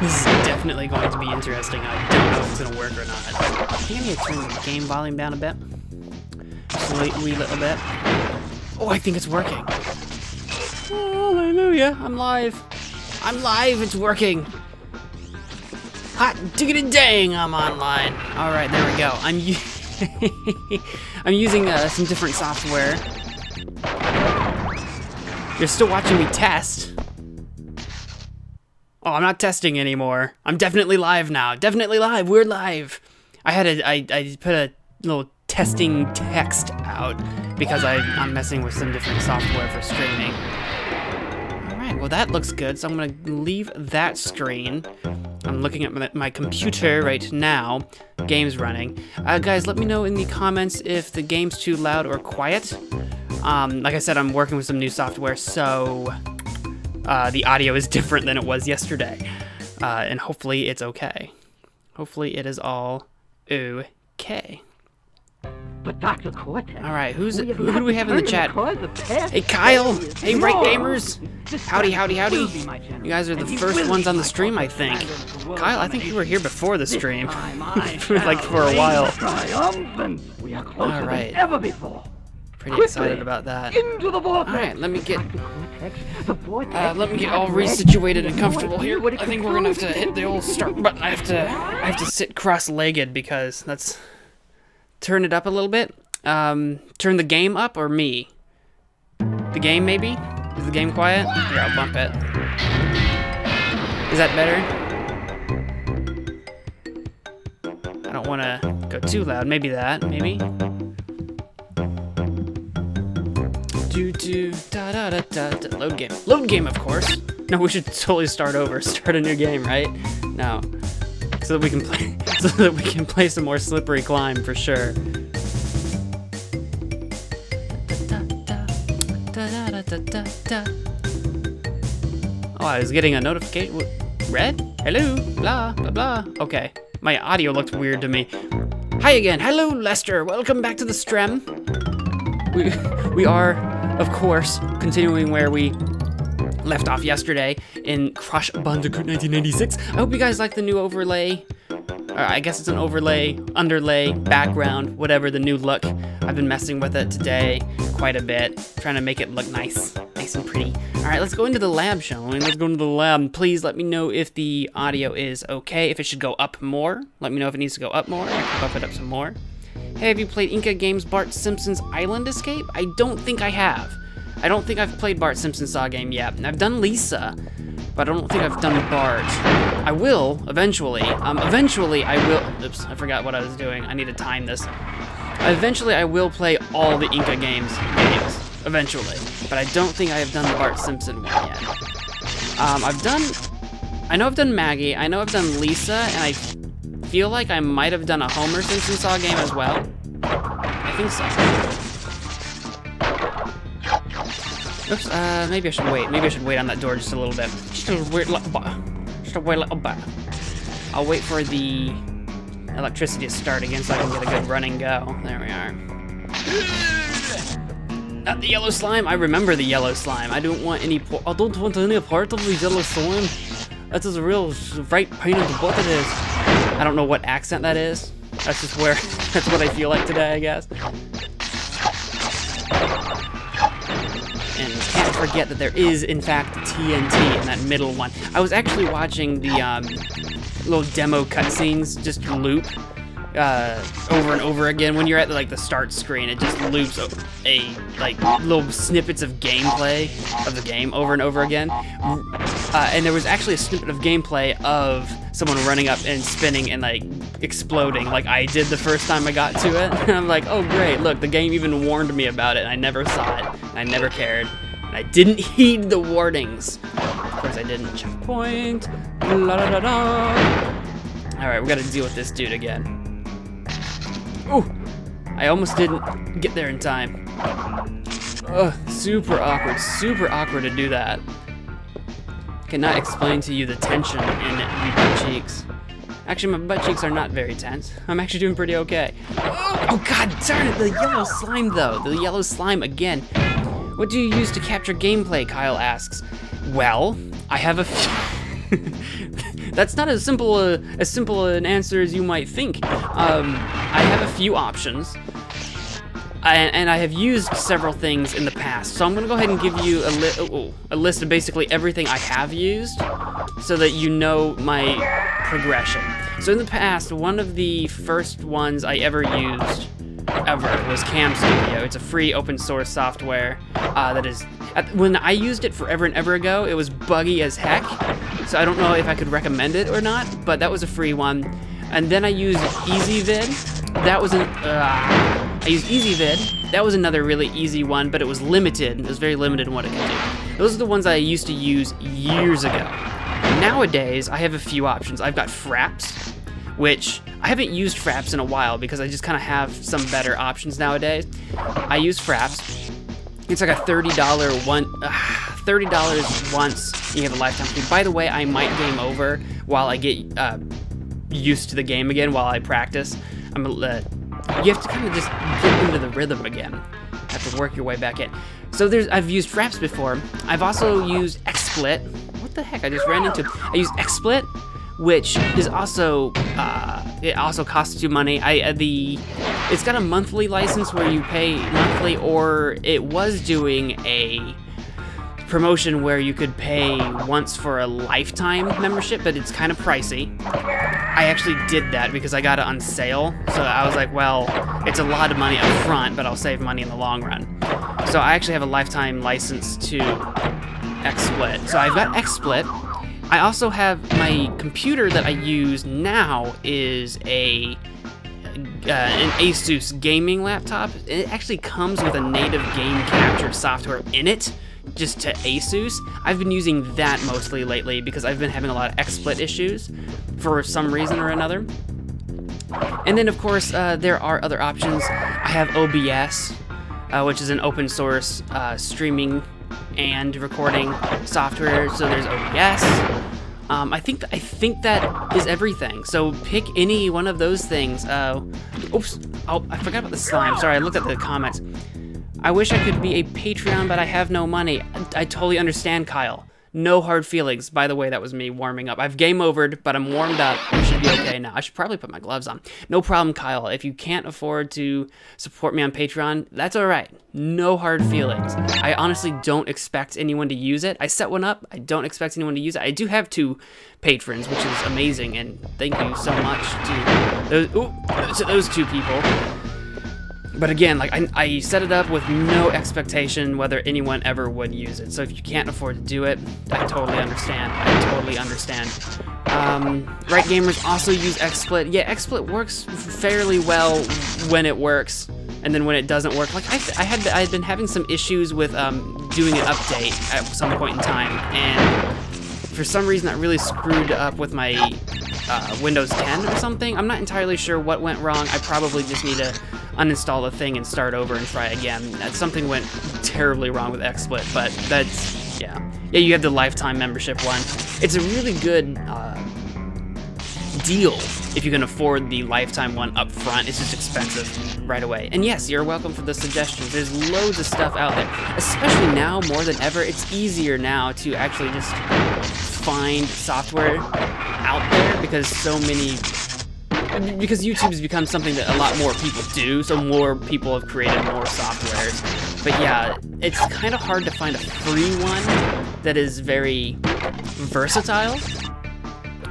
This is definitely going to be interesting. I don't know if it's going to work or not. I think I need to turn the game volume down a bit. Just a wee little bit. Oh, I think it's working. Hallelujah, I'm live. I'm live, it's working. Hot diggity dang, I'm online. All right, there we go. I'm using some different software. You're still watching me test. Oh, I'm not testing anymore. I'm definitely live now. Definitely live. We're live. I put a little testing text out because I'm messing with some different software for streaming. All right. Well, that looks good. So I'm gonna leave that screen. I'm looking at my computer right now. Game's running. Guys, let me know in the comments if the game's too loud or quiet. Like I said, I'm working with some new software, so the audio is different than it was yesterday. And hopefully it's okay. Hopefully it is all okay. But Dr. Cortex, all right, who do we have in the chat? Hey, Kyle. Hey, Right Gamers. Howdy, howdy, howdy. You guys are the first ones on the stream, I think. Kyle, I think you were here before the stream. Like for a while. All right. Pretty excited about that. All right, let me get all resituated and comfortable here. I think we're gonna have to hit the old start button. I have to sit cross-legged because that's. Turn it up a little bit. Turn the game up or me? The game maybe? Is the game quiet? Here, I'll bump it. Is that better? I don't want to go too loud. Maybe that. Maybe. Load game. Load game, of course. No, we should totally start over. Start a new game, right? No. So that we can play. So that we can play some more Slippery Climb for sure. Oh, I was getting a notification. Red? Hello? Blah, blah, blah. Okay. My audio looked weird to me. Hi again. Hello, Lester. Welcome back to the stream. We are, of course, continuing where we left off yesterday in Crash Bandicoot 1996. I hope you guys like the new overlay. I guess it's an overlay, underlay, background, whatever the new look. I've been messing with it today quite a bit, trying to make it look nice and pretty. All right, let's go into the lab, shall we? Let's go into the lab. Please let me know if the audio is okay, if it should go up more. Let me know if it needs to go up more. I can bump it up some more. Hey, have you played Inca Games' Bart Simpson's Island Escape? I don't think I have. I don't think I've played Bart Simpson's Saw game yet. I've done Lisa, but I don't think I've done Bart. I will, eventually. Eventually I will, oops, I forgot what I was doing. I need to time this. Eventually I will play all the Inca games, eventually. But I don't think I have done the Bart Simpson one yet. I know I've done Maggie, I know I've done Lisa, and I feel like I might have done a Homer Simpson Saw game as well. I think so. Oops, maybe I should wait. Maybe I should wait on that door just a little bit. Just a wait a little bit. I'll wait for the electricity to start again so I can get a good run and go. There we are. Not the yellow slime. I remember the yellow slime. I don't want any part of the yellow slime. That's a real right pain in the butt it is. I don't know what accent that is. That's just where, that's what I feel like today, I guess. And can't forget that there is, in fact, TNT in that middle one. I was actually watching the little demo cutscenes just loop over and over again. When you're at like the start screen, it just loops like little snippets of gameplay of the game over and over again. And there was actually a snippet of gameplay of someone running up and spinning and like exploding like I did the first time I got to it. And I'm like, oh great, look, the game even warned me about it and I never saw it. And I never cared. And I didn't heed the warnings. Of course I didn't. Checkpoint. La da da da. Alright, we gotta deal with this dude again. Ooh! I almost didn't get there in time. Ugh, super awkward to do that. Cannot explain to you the tension in the butt cheeks. Actually, my butt cheeks are not very tense. I'm actually doing pretty okay. Oh god darn it, the yellow slime though. The yellow slime again. What do you use to capture gameplay, Kyle asks. Well, I have a few... That's not as simple an answer as you might think. I have a few options. And I have used several things in the past, so I'm going to go ahead and give you a list of basically everything I have used, so that you know my progression. So in the past, one of the first ones I ever used was Cam Studio. It's a free open source software that is. When I used it forever and ever ago, it was buggy as heck. So I don't know if I could recommend it or not, but that was a free one. And then I used EasyVid. That was I used EasyVid. That was another really easy one, but it was limited. It was very limited in what it could do. Those are the ones I used to use years ago. Nowadays, I have a few options. I've got Fraps, which I haven't used Fraps in a while because I just kind of have some better options nowadays. I use Fraps. It's like a $30 once. You have a lifetime fee. By the way, I might game over while I get used to the game again while I practice. You have to kind of just get into the rhythm again. Have to work your way back in. So I've used Fraps before. I've also used XSplit. What the heck? I just ran into. I used XSplit, which is also it also costs you money. It's got a monthly license where you pay monthly, or it was doing a promotion where you could pay once for a lifetime membership, but it's kind of pricey. I actually did that because I got it on sale, so I was like, well, it's a lot of money up front, but I'll save money in the long run. So I actually have a lifetime license to XSplit. So I've got XSplit. I also have my computer that I use now is an Asus gaming laptop. It actually comes with a native game capture software in it, just to Asus. I've been using that mostly lately because I've been having a lot of XSplit issues for some reason or another. And then of course there are other options. I have OBS, which is an open source streaming and recording software. So there's OBS. I think that is everything. So pick any one of those things. Oops! Oh, I forgot about the slime. Sorry, I looked at the comments. I wish I could be a Patreon, but I have no money. I totally understand, Kyle. No hard feelings. By the way, that was me warming up. I've game overed, but I'm warmed up. We should be okay now. I should probably put my gloves on. No problem, Kyle. If you can't afford to support me on Patreon, that's all right. No hard feelings. I honestly don't expect anyone to use it. I set one up. I don't expect anyone to use it. I do have 2 patrons, which is amazing, and thank you so much to those 2 people. But again, like I set it up with no expectation whether anyone ever would use it. So if you can't afford to do it, I totally understand. Right Gamers also use XSplit. Yeah, XSplit works fairly well when it works, and then when it doesn't work, like I had been having some issues with doing an update at some point in time, and for some reason that really screwed up with my Windows 10 or something. I'm not entirely sure what went wrong. I probably just need to uninstall the thing and start over and try again. Something went terribly wrong with XSplit, but that's, yeah. Yeah, you have the lifetime membership one. It's a really good deal if you can afford the lifetime one up front. It's just expensive right away. And yes, you're welcome for the suggestions. There's loads of stuff out there, especially now more than ever. It's easier now to actually just find software out there because YouTube's become something that a lot more people do, so more people have created more softwares. But yeah, it's kind of hard to find a free one that is very versatile.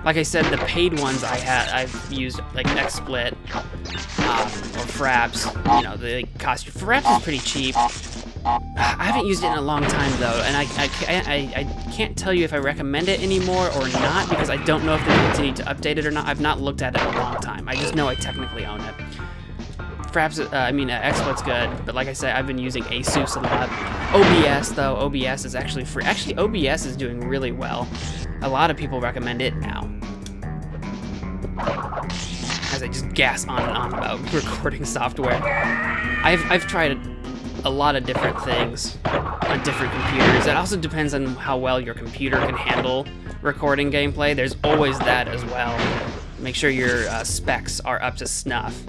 Like I said, the paid ones I've used, like XSplit or Fraps. You know, they cost you. Fraps is pretty cheap. I haven't used it in a long time though, and I can't tell you if I recommend it anymore or not because I don't know if they continue to update it or not. I've not looked at it in a long time. I just know I technically own it. Fraps, XSplit's good, but like I said, I've been using Asus a lot. OBS though, OBS is actually free. Actually, OBS is doing really well. A lot of people recommend it now. As I just gas on and on about recording software. I've tried a lot of different things on different computers. It also depends on how well your computer can handle recording gameplay. There's always that as well. Make sure your specs are up to snuff.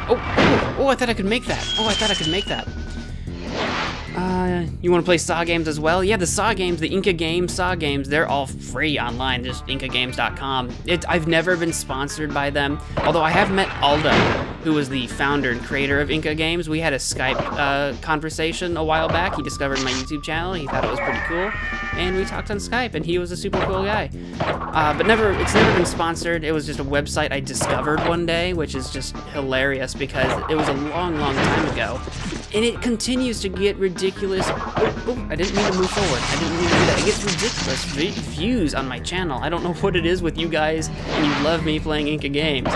Oh, I thought I could make that. You want to play Saw games as well? Yeah, the Saw games, the Inca games, Saw games, they're all free online, just incagames.com. I've never been sponsored by them, although I have met Aldo, who was the founder and creator of Inca Games. We had a Skype conversation a while back. He discovered my YouTube channel, he thought it was pretty cool, and we talked on Skype, and he was a super cool guy. But it's never been sponsored. It was just a website I discovered one day, which is just hilarious because it was a long, long time ago. And it continues to get ridiculous. Oh, I didn't mean to move forward. I didn't mean to do that. It gets ridiculous views on my channel. I don't know what it is with you guys, and you love me playing Inca games.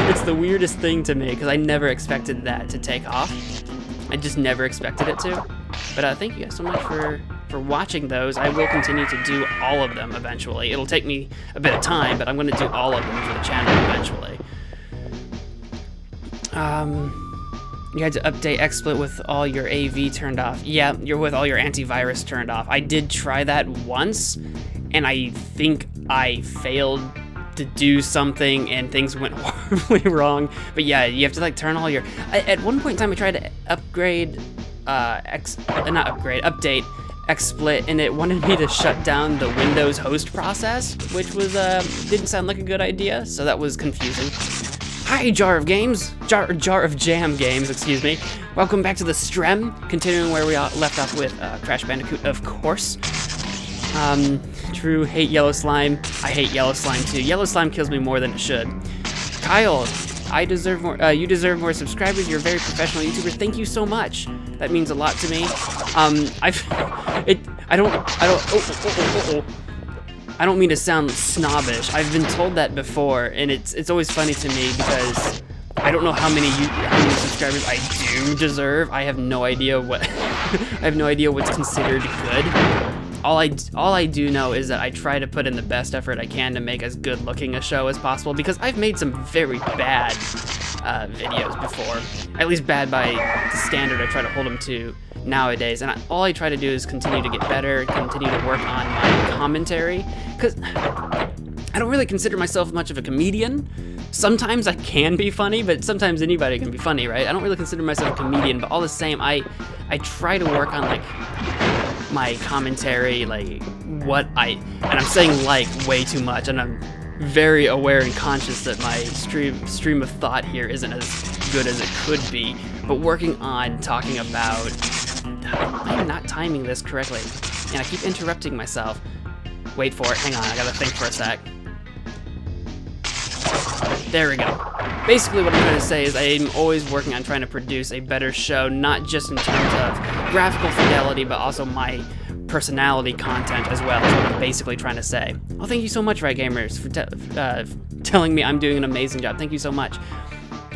It's the weirdest thing to me because I never expected that to take off. I just never expected it to. But thank you guys so much for watching those. I will continue to do all of them eventually. It'll take me a bit of time, but I'm going to do all of them for the channel eventually. You had to update XSplit with all your AV turned off. Yeah, you're with all your antivirus turned off. I did try that once, and I think I failed to do something, and things went horribly wrong. But yeah, you have to like turn all your... At one point in time, I tried to upgrade, update XSplit, and it wanted me to shut down the Windows host process, which was, didn't sound like a good idea, so that was confusing. Hi, Jar of Jam Games, excuse me. Welcome back to the Strem, continuing where we left off with Crash Bandicoot, of course. True, hate yellow slime. I hate yellow slime too. Yellow slime kills me more than it should. Kyle, you deserve more subscribers. You're a very professional YouTuber. Thank you so much. That means a lot to me. I don't mean to sound snobbish. I've been told that before, and it's always funny to me because I don't know how many subscribers I do deserve. I have no idea what I have no idea what's considered good. All I do know is that I try to put in the best effort I can to make as good looking a show as possible, because I've made some very bad videos before. At least bad by the standard I try to hold them to nowadays, and all I try to do is continue to get better, continue to work on my commentary, because I don't really consider myself much of a comedian. Sometimes I can be funny, but sometimes anybody can be funny, right? I don't really consider myself a comedian, but all the same, I try to work on like my commentary, like and I'm saying like way too much, and I'm very aware and conscious that my stream of thought here isn't as good as it could be, but working on talking about... I'm not timing this correctly, and I keep interrupting myself. Wait for it, hang on, I gotta think for a sec. There we go. Basically what I'm trying to say is I'm always working on trying to produce a better show, not just in terms of graphical fidelity, but also my personality content as well, is what I'm basically trying to say. Oh, thank you so much, Right Gamers, for telling me I'm doing an amazing job. Thank you so much.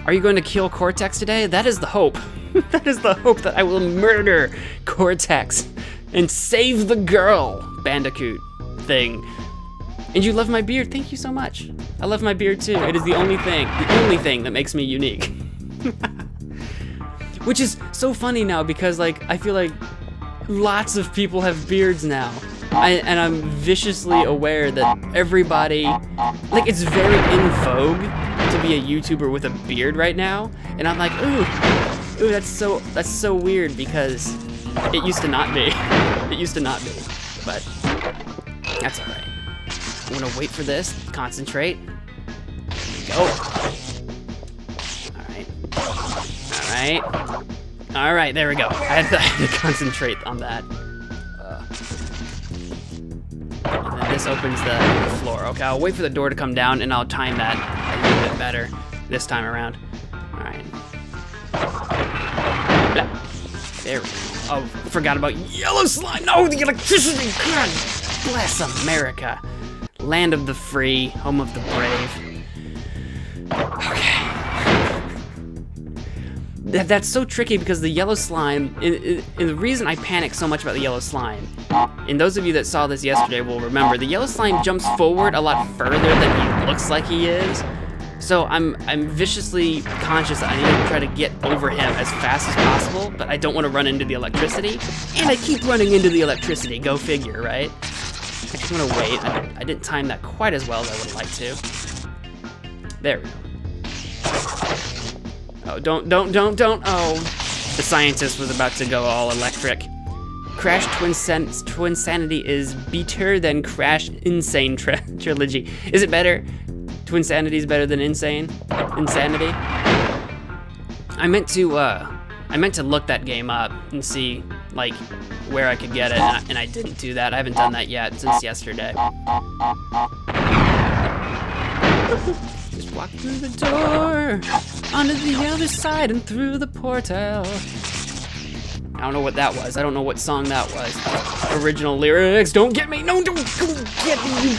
Are you going to kill Cortex today? That is the hope. That is the hope, that I will murder Cortex and save the girl Bandicoot thing. And you love my beard. Thank you so much. I love my beard too. It is the only thing that makes me unique. Which is so funny now because like I feel like lots of people have beards now. And I'm viciously aware that everybody, like it's very in vogue to be a YouTuber with a beard right now. And I'm like, ooh, that's so weird because it used to not be. It used to not be, but that's all right. I'm gonna wait for this, concentrate, go. All right, there we go. I had to concentrate on that. And then this opens the floor. Okay, I'll wait for the door to come down and I'll time that a little bit better this time around. All right. There we go. Oh, forgot about yellow slime. No, the electricity. God bless America. Land of the free, home of the brave. Okay. That's so tricky because the yellow slime, and the reason I panic so much about the yellow slime, and those of you that saw this yesterday will remember, the yellow slime jumps forward a lot further than he looks like he is. So I'm viciously conscious that I need to try to get over him as fast as possible, but I don't want to run into the electricity, and I keep running into the electricity, go figure, right? I just want to wait. I didn't time that quite as well as I would have liked to. There we go. Oh, don't. Oh. The scientist was about to go all electric. Crash Twinsanity is better than Crash Insane Trilogy. Is it better? Twinsanity is better than Insane? Insanity? I meant to look that game up and see like where I could get it, and I didn't do that. I haven't done that yet since yesterday. Just walk through the door, onto the other side and through the portal. I don't know what that was. I don't know what song that was. Original lyrics. Don't get me. No, don't get me, you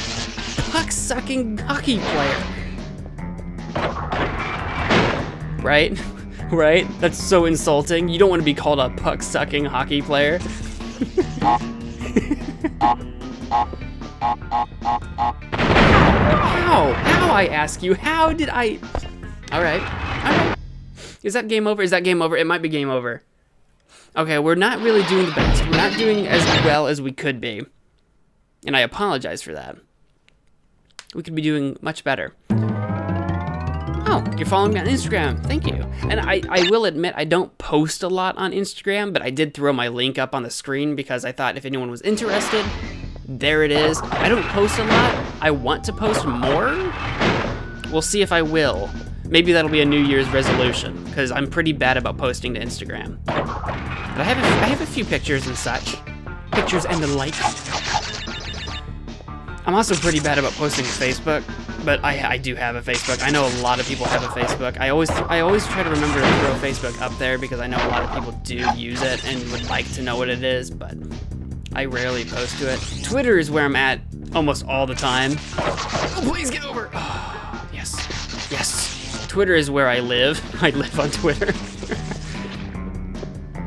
puck-sucking hockey player. Right? Right? That's so insulting. You don't want to be called a puck-sucking hockey player. How? How, I ask you? How did I... All right. All right. Is that game over? Is that game over? It might be game over. Okay, we're not really doing the best. We're not doing as well as we could be. And I apologize for that. We could be doing much better. Oh, you're following me on Instagram. Thank you. And I will admit, I don't post a lot on Instagram, but I did throw my link up on the screen because I thought if anyone was interested, there it is. I don't post a lot. I want to post more. We'll see if I will. Maybe that'll be a New Year's resolution, because I'm pretty bad about posting to Instagram. But I have a few pictures and such. Pictures and the like. I'm also pretty bad about posting to Facebook, but I do have a Facebook. I know a lot of people have a Facebook. I always try to remember to throw Facebook up there because I know a lot of people do use it and would like to know what it is, but I rarely post to it. Twitter is where I'm at almost all the time. Oh, please get over. Oh, yes. Yes. Twitter is where I live. I live on Twitter.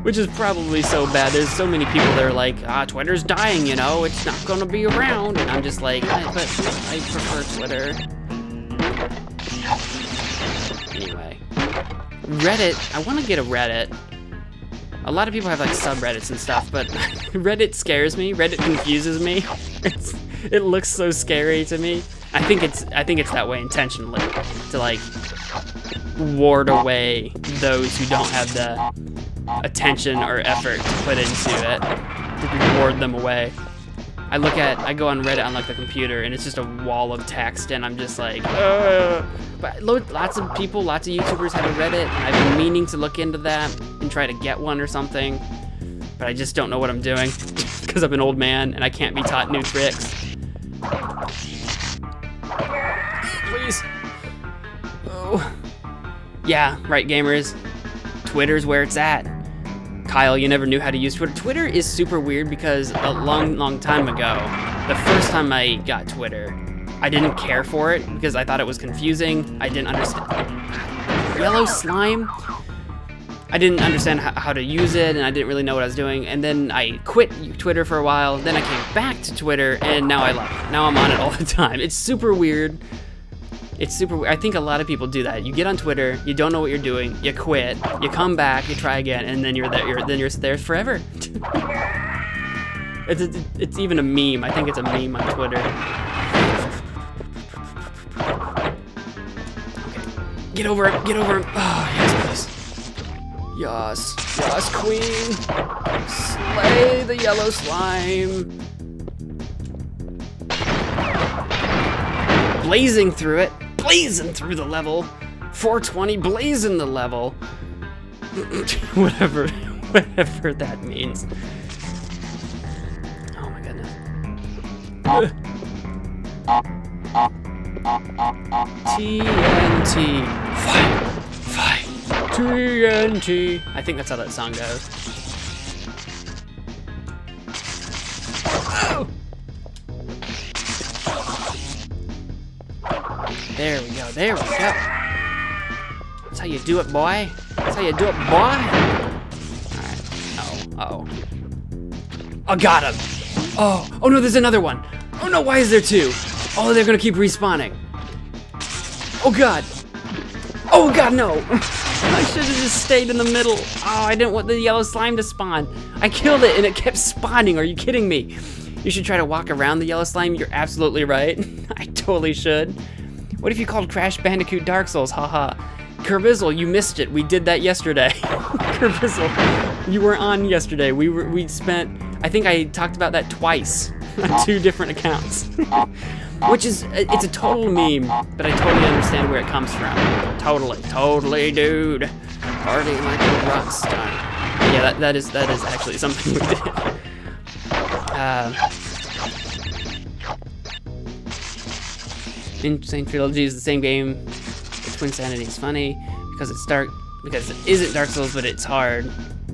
Which is probably so bad. There's so many people that are like, Twitter's dying, you know, it's not gonna be around. And I'm just like, but I prefer Twitter. Anyway. Reddit, I wanna get a Reddit. A lot of people have like subreddits and stuff, but Reddit scares me. Reddit confuses me. It looks so scary to me. I think it's that way intentionally, to like ward away those who don't have the attention or effort to put into it, to ward them away. I go on Reddit on like the computer and it's just a wall of text and I'm just like, ugh. But lots of people, lots of YouTubers have a Reddit, and I've been meaning to look into that and try to get one or something, but I just don't know what I'm doing because I'm an old man and I can't be taught new tricks. Please. Oh. Yeah, right, gamers. Twitter's where it's at. Kyle, you never knew how to use Twitter. Twitter is super weird because a long time ago, the first time I got Twitter, I didn't care for it because I thought it was confusing. I didn't understand. Yellow slime? I didn't understand how to use it, and I didn't really know what I was doing. And then I quit Twitter for a while. Then I came back to Twitter, and now I love it. Now I'm on it all the time. It's super weird. It's super weird. I think a lot of people do that. You get on Twitter, you don't know what you're doing, you quit, you come back, you try again, and then you're there forever. It's even a meme. I think it's a meme on Twitter. Okay. Get over him, get over him. Oh, yes, please. Yes, yes, queen. Slay the yellow slime. Blazing through it. Blazing through the level. 420, blazing the level. whatever that means. Oh my goodness. TNT. Fight. TNT. I think that's how that song goes. Oh! There we go, there we go. That's how you do it, boy. That's how you do it, boy. Alright, oh. Oh, got him. Oh no, there's another one. Oh no, why is there two? Oh, they're gonna keep respawning. Oh god. Oh god, no. I should have just stayed in the middle. Oh, I didn't want the yellow slime to spawn. I killed it and it kept spawning. Are you kidding me? You should try to walk around the yellow slime. You're absolutely right. I totally should. What if you called Crash Bandicoot Dark Souls? Haha. Kerbizzle, you missed it. We did that yesterday. Kerbizzle, you were on yesterday. We spent, I think I talked about that twice on 2 different accounts. Which is, it's a total meme, but I totally understand where it comes from. Totally, dude. Party like a rock star. Yeah, that is actually something we did. Insane Trilogy is the same game. The Twin Sanity is funny because it isn't Dark Souls, but it's hard.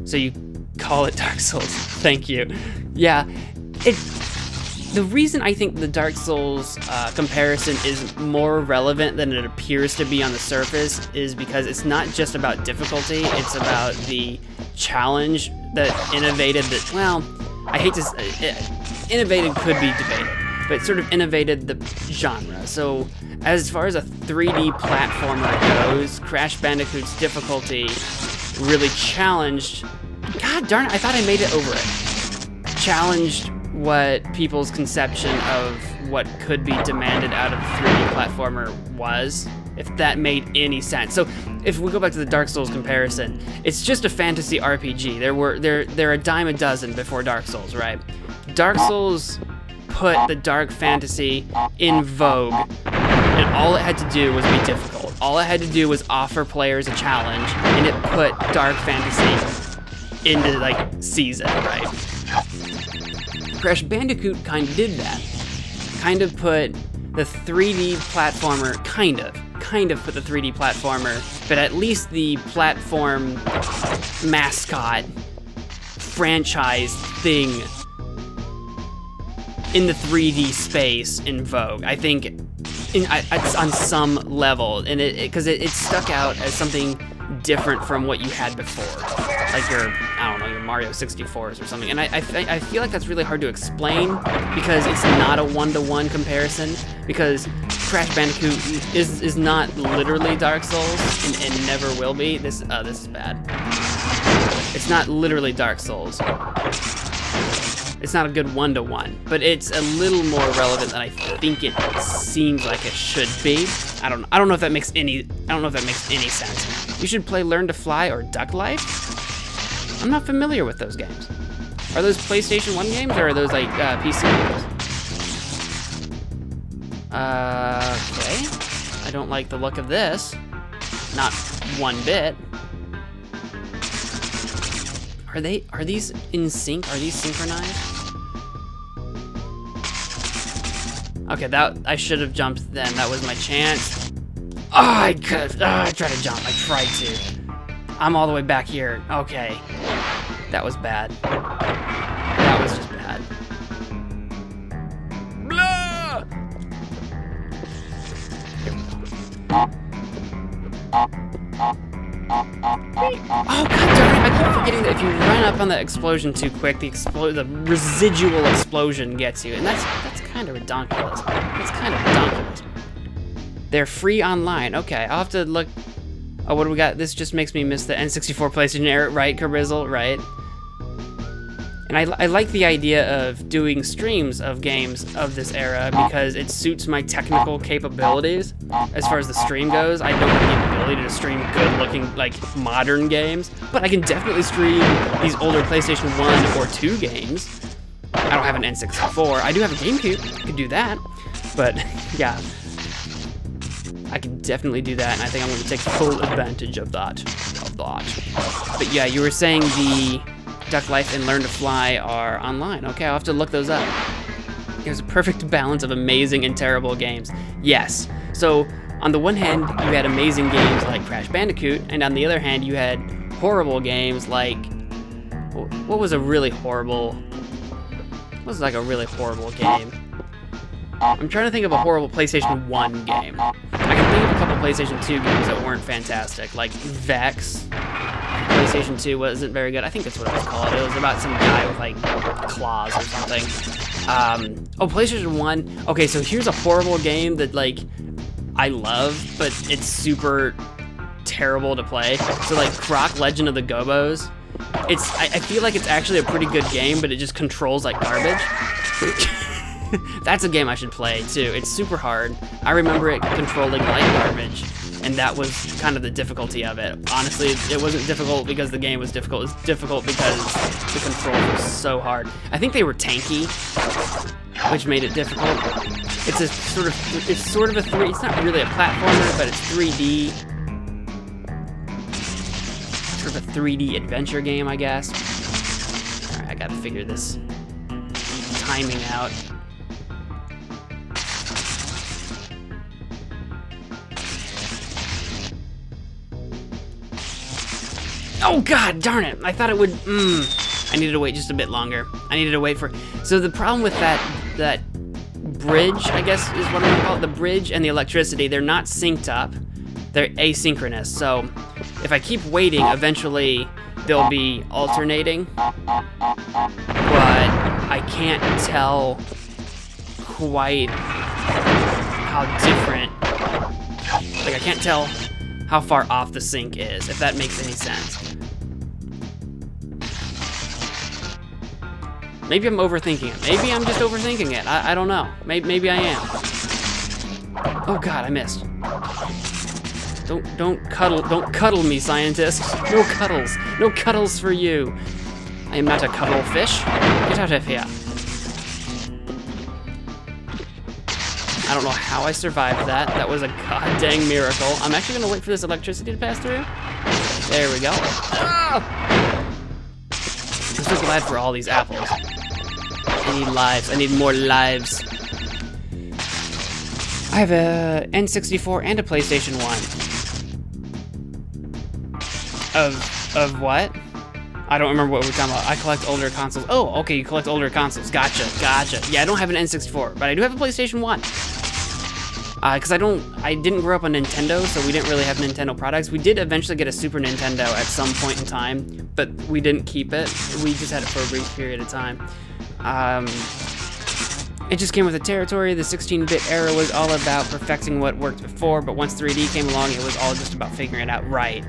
So you call it Dark Souls. Thank you. Yeah, the reason I think the Dark Souls comparison is more relevant than it appears to be on the surface is because it's not just about difficulty, it's about the challenge that innovated that, well, I hate to say, innovated could be debated, but it sort of innovated the genre. So as far as a 3D platformer goes, Crash Bandicoot's difficulty really challenged, god darn it, I thought I made it over it, challenged what people's conception of what could be demanded out of a 3D platformer was, if that made any sense. So if we go back to the Dark Souls comparison, it's just a fantasy RPG. There are a dime a dozen before Dark Souls, right? Dark Souls put the dark fantasy in vogue, and all it had to do was be difficult. All it had to do was offer players a challenge, and it put dark fantasy into like season, right? Crash Bandicoot kind of did that. Kind of put the 3D platformer, kind of put the 3D platformer, but at least the platform mascot franchise thing in the 3D space in vogue. I think it's on some level, and because it stuck out as something different from what you had before, like your, I don't know, your Mario 64s or something. And I feel like that's really hard to explain because it's not a one-to-one comparison, because Crash Bandicoot is not literally Dark Souls and never will be. This is bad. It's not literally Dark Souls. It's not a good one-to-one, but it's a little more relevant than I think it seems like it should be. I don't know if that makes any sense. You should play Learn to Fly or Duck Life. I'm not familiar with those games. Are those PlayStation 1 games or are those like PC games? Okay. I don't like the look of this. Not one bit. Are these in sync? Are these synchronized? Okay, I should have jumped then. That was my chance. Oh, I tried to jump. I tried to. I'm all the way back here. Okay. That was bad. That was just bad. Blah! Here we go. Oh, god darn it, I keep forgetting that if you run up on the explosion too quick, the residual explosion gets you, and that's kind of redonkulous. That's kind of redonkulous. They're free online. Okay, I'll have to look. Oh, what do we got? This just makes me miss the N64 PlayStation era, right, Kerbizzle? Right? And I like the idea of doing streams of games of this era because it suits my technical capabilities. As far as the stream goes, I don't have the ability to stream good-looking, like, modern games, but I can definitely stream these older PlayStation 1 or 2 games. I don't have an N64. I do have a GameCube. I could do that, but yeah. I can definitely do that, and I think I'm going to take full advantage of that. But yeah, you were saying the Duck Life and Learn to Fly are online. Okay, I'll have to look those up. There's a perfect balance of amazing and terrible games. Yes. So on the one hand, you had amazing games like Crash Bandicoot, and on the other hand, you had horrible games like, what was a really horrible game? I'm trying to think of a horrible PlayStation 1 game. I can think of a couple PlayStation 2 games that weren't fantastic, like Vex. PlayStation 2 wasn't very good. I think that's what it was called. It was about some guy with like claws or something. Oh, PlayStation 1. Okay, so here's a horrible game that like I love, but it's super terrible to play. So like Croc Legend of the Gobos. I feel like it's actually a pretty good game, but it just controls like garbage. That's a game I should play too. It's super hard. I remember it controlling like garbage. and that was kind of the difficulty of it. Honestly, it wasn't difficult because the game was difficult. It was difficult because the controls were so hard. I think they were tanky, which made it difficult. It's it's not really a platformer, but it's 3D. Sort of a 3D adventure game, I guess. All right, I gotta figure this timing out. Oh god darn it! I thought it would. I needed to wait just a bit longer. I needed to wait for. So the problem with that bridge, I guess is what I'm gonna call it, the bridge and the electricity, they're not synced up. They're asynchronous. So if I keep waiting, eventually they'll be alternating. But I can't tell quite how different. Like I can't tell how far off the sync is, if that makes any sense. Maybe I'm overthinking it. Maybe I'm just overthinking it. I don't know. Maybe I am. Oh god, I missed. Don't cuddle me, scientist. No cuddles. No cuddles for you. I am not a cuddle fish. Get out of here. I don't know how I survived that. That was a god dang miracle. I'm actually gonna wait for this electricity to pass through. There we go. Ah! I'm so glad for all these apples. I need lives. I need more lives. I have a N64 and a PlayStation 1. Of what? I don't remember what we were talking about. I collect older consoles. Oh, okay, you collect older consoles. Gotcha. Yeah, I don't have an N64, but I do have a PlayStation 1. Because I didn't grow up on Nintendo, so we didn't really have Nintendo products. We did eventually get a Super Nintendo at some point in time, but we didn't keep it. We just had it for a brief period of time. It just came with the territory. The 16-bit era was all about perfecting what worked before, but once 3D came along, it was all just about figuring it out right.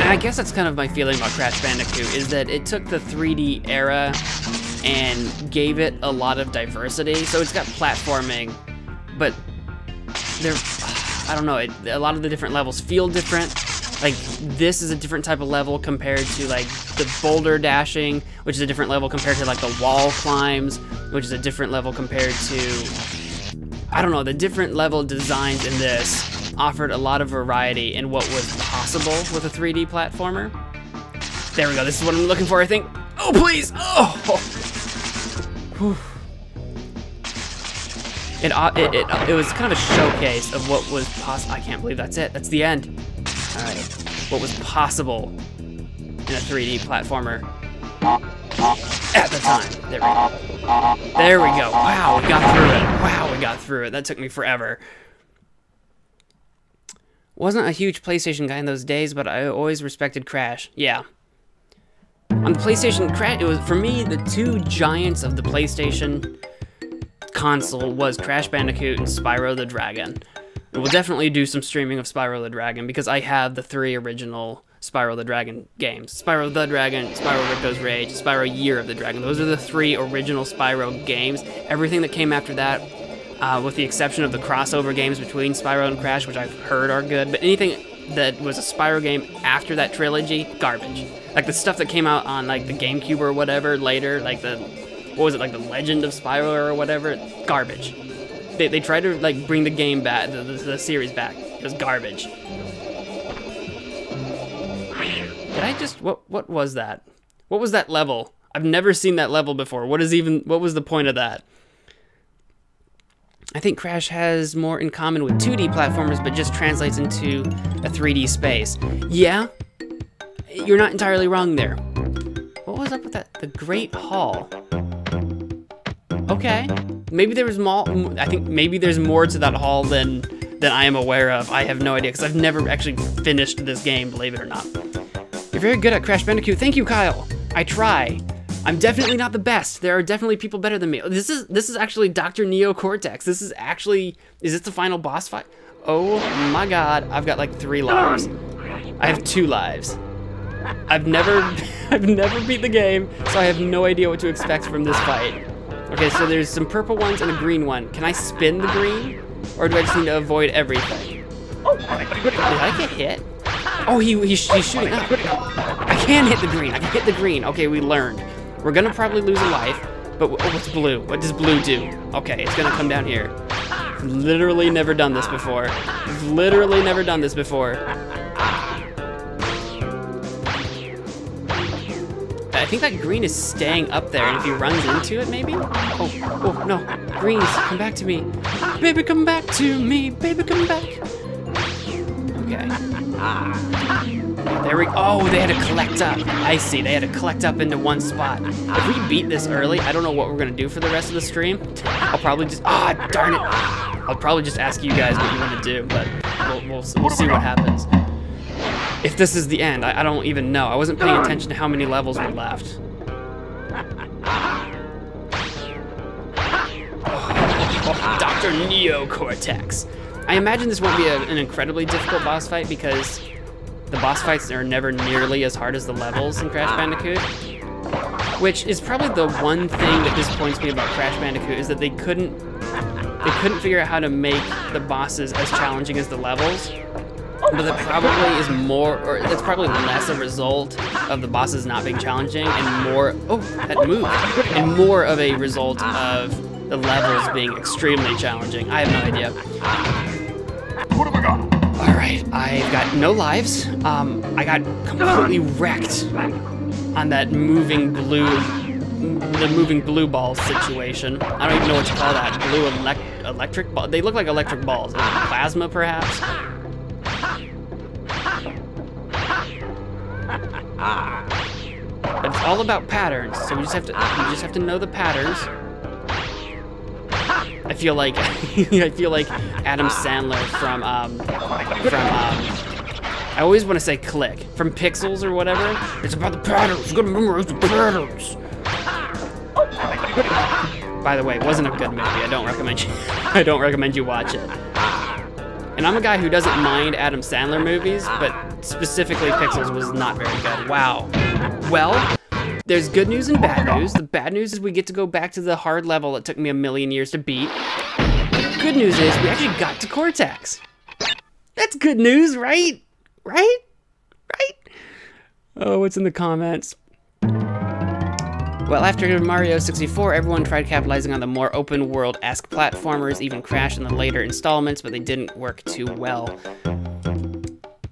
And I guess that's kind of my feeling about Crash Bandicoot, is that it took the 3D era and gave it a lot of diversity. So it's got platforming, but I don't know, a lot of the different levels feel different. Like, this is a different type of level compared to, like, the boulder dashing, which is a different level compared to, like, the wall climbs, which is a different level compared to, I don't know, the different level designs in this offered a lot of variety in what was possible with a 3D platformer. There we go, this is what I'm looking for, I think. Oh, please! Oh! Whew. It was kind of a showcase of what was possible. I can't believe that's it. That's the end. All right, what was possible in a 3D platformer at the time. There we go. There we go. Wow, we got through it. Wow, we got through it. That took me forever. Wasn't a huge PlayStation guy in those days, but I always respected Crash. Yeah. On the PlayStation, Crash, it was, for me, the two giants of the PlayStation console was Crash Bandicoot and Spyro the Dragon. We'll definitely do some streaming of Spyro the Dragon because I have the 3 original Spyro the Dragon games. Spyro the Dragon, Spyro Ricto's Rage, Spyro Year of the Dragon. Those are the 3 original Spyro games. Everything that came after that, with the exception of the crossover games between Spyro and Crash, which I've heard are good, but anything that was a Spyro game after that trilogy, garbage. Like the stuff that came out on like the GameCube or whatever later, like the, what was it, like the Legend of Spyro or whatever, garbage. They tried to like bring the game back, the series back. It was garbage. Did I just, what was that? What was that level? I've never seen that level before. What was the point of that? I think Crash has more in common with 2D platformers, but just translates into a 3D space. Yeah, you're not entirely wrong there. What was up with that? The Great Hall. Okay, maybe there was more. I think maybe there's more to that hall than I am aware of. I have no idea because I've never actually finished this game, believe it or not. You're very good at Crash Bandicoot. Thank you, Kyle. I try. I'm definitely not the best. There are definitely people better than me. This is actually Dr. Neo Cortex. This is actually, is this the final boss fight? Oh my god, I've got like 3 lives. I have 2 lives. I've never beat the game, so I have no idea what to expect from this fight. Okay, so there's some purple ones and a green one. Can I spin the green? Or do I just need to avoid everything? Did I get hit? Oh, he's shooting up. I can hit the green. I can hit the green. Okay, we learned. We're gonna probably lose a life, but what's blue? What does blue do? Okay, it's gonna come down here. Literally never done this before. Literally never done this before. I think that green is staying up there, and if he runs into it, maybe? Oh, no. Greens, come back to me. Baby, come back to me. Baby, come back. Okay. There we go. Oh, they had to collect up. I see, they had to collect up into one spot. If we beat this early, I don't know what we're gonna do for the rest of the stream. I'll probably just, darn it. I'll probably just ask you guys what you wanna do, but we'll see what happens. If this is the end, I don't even know. I wasn't paying attention to how many levels were left. Oh, Dr. Neocortex. I imagine this won't be an incredibly difficult boss fight because the boss fights are never nearly as hard as the levels in Crash Bandicoot. Which is probably the one thing that disappoints me about Crash Bandicoot is that they couldn't figure out how to make the bosses as challenging as the levels. But that probably is more, or that's probably less a result of the bosses not being challenging and more, that moved, and more of a result of the levels being extremely challenging. I have no idea. What have I got? All right, I've got no lives. I got completely wrecked on that moving blue ball situation. I don't even know what you call that. Blue electric ball. They look like electric balls. Plasma, perhaps. But it's all about patterns, so we just have to know the patterns. I feel like Adam Sandler from I always want to say Click from Pixels or whatever. It's about the patterns. You gotta memorize the patterns. By the way, it wasn't a good movie. I don't recommend you watch it. And I'm a guy who doesn't mind Adam Sandler movies, but specifically Pixels was not very good. Wow. Well, there's good news and bad news. The bad news is we get to go back to the hard level that took me a million years to beat. Good news is we actually got to Cortex. That's good news, right? Right? Oh, what's in the comments? Well, after Mario 64, everyone tried capitalizing on the more open world-esque platformers, even Crash in the later installments, but they didn't work too well.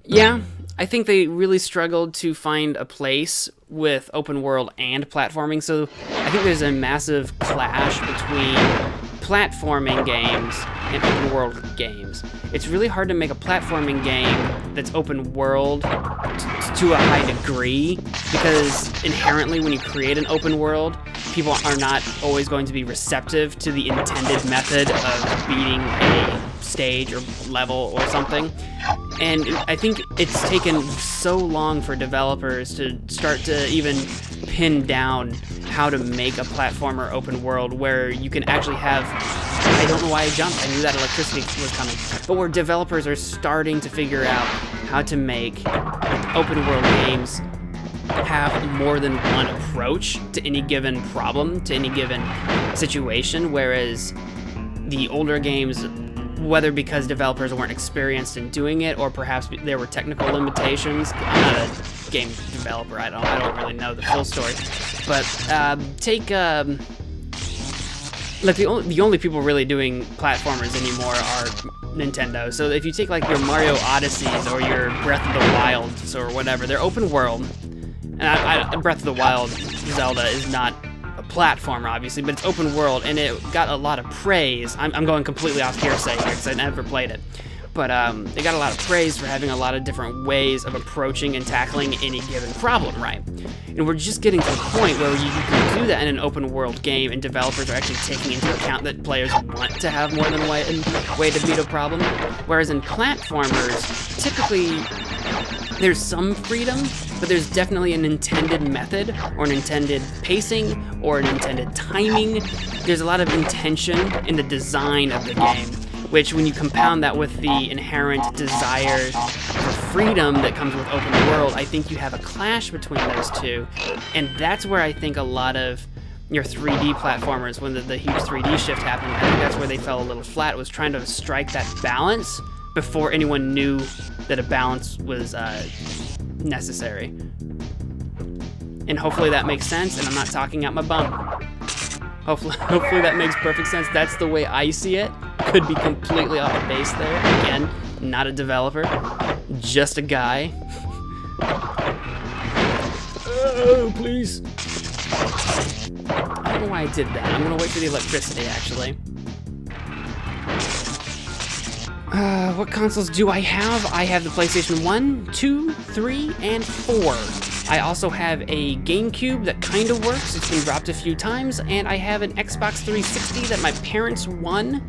Yeah, I think they really struggled to find a place with open world and platforming, so I think there's a massive clash between platforming games and open world games. It's really hard to make a platforming game that's open world to a high degree, because inherently when you create an open world, people are not always going to be receptive to the intended method of beating a stage or level or something. And I think it's taken so long for developers to start to even pin down how to make a platformer open world where you can actually have, I don't know why I jumped, I knew that electricity was coming, but where developers are starting to figure out how to make open world games have more than one approach to any given problem, to any given situation, whereas the older games, whether because developers weren't experienced in doing it or perhaps there were technical limitations. I'm not a game developer, I don't really know the full story, but take like the only people really doing platformers anymore are Nintendo. So if you take like your Mario Odysseys or your Breath of the Wild or whatever, they're open world. And Breath of the Wild Zelda is not a platformer, obviously, but it's open world, and it got a lot of praise. I'm going completely off hearsay here because I never played it. But it got a lot of praise for having a lot of different ways of approaching and tackling any given problem, right? And we're just getting to the point where you can do that in an open world game, and developers are actually taking into account that players want to have more than one way to beat a problem. Whereas in platformers, typically there's some freedom, but there's definitely an intended method or an intended pacing or an intended timing. There's a lot of intention in the design of the game, which when you compound that with the inherent desire for freedom that comes with open world, I think you have a clash between those two. And that's where I think a lot of your 3D platformers, when the huge 3D shift happened. I think that's where they fell a little flat, was trying to strike that balance before anyone knew that a balance was necessary. And hopefully that makes sense, and I'm not talking out my bum. Hopefully that makes perfect sense. That's the way I see it. Could be completely off the base there. Again, not a developer, just a guy. Oh, please. I don't know why I did that. I'm gonna wait for the electricity, actually. What consoles do I have? I have the PlayStation 1, 2, 3, and 4. I also have a GameCube that kind of works. It's been dropped a few times. And I have an Xbox 360 that my parents won,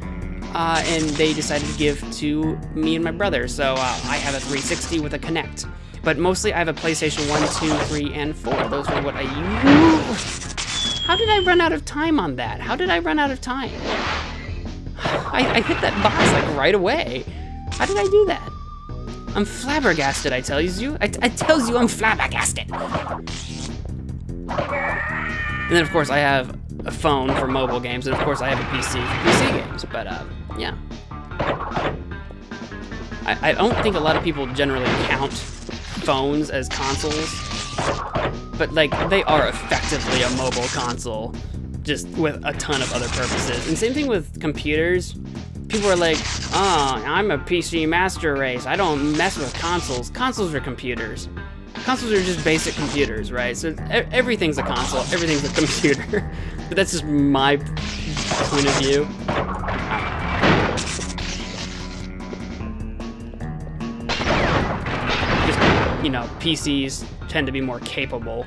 and they decided to give to me and my brother. So I have a 360 with a Kinect. But mostly I have a PlayStation 1, 2, 3, and 4. Those are what I use. How did I run out of time on that? How did I run out of time? I hit that box like right away. How did I do that? I'm flabbergasted, I tell you. I tells you I'm flabbergasted. And then of course I have a phone for mobile games, and of course I have a PC for PC games, but yeah. I don't think a lot of people generally count phones as consoles, but like they are effectively a mobile console, just with a ton of other purposes. And same thing with computers. People are like, oh, I'm a PC master race. I don't mess with consoles. Consoles are computers. Consoles are just basic computers, right? So everything's a console, everything's a computer. But that's just my point of view. Just, you know, PCs tend to be more capable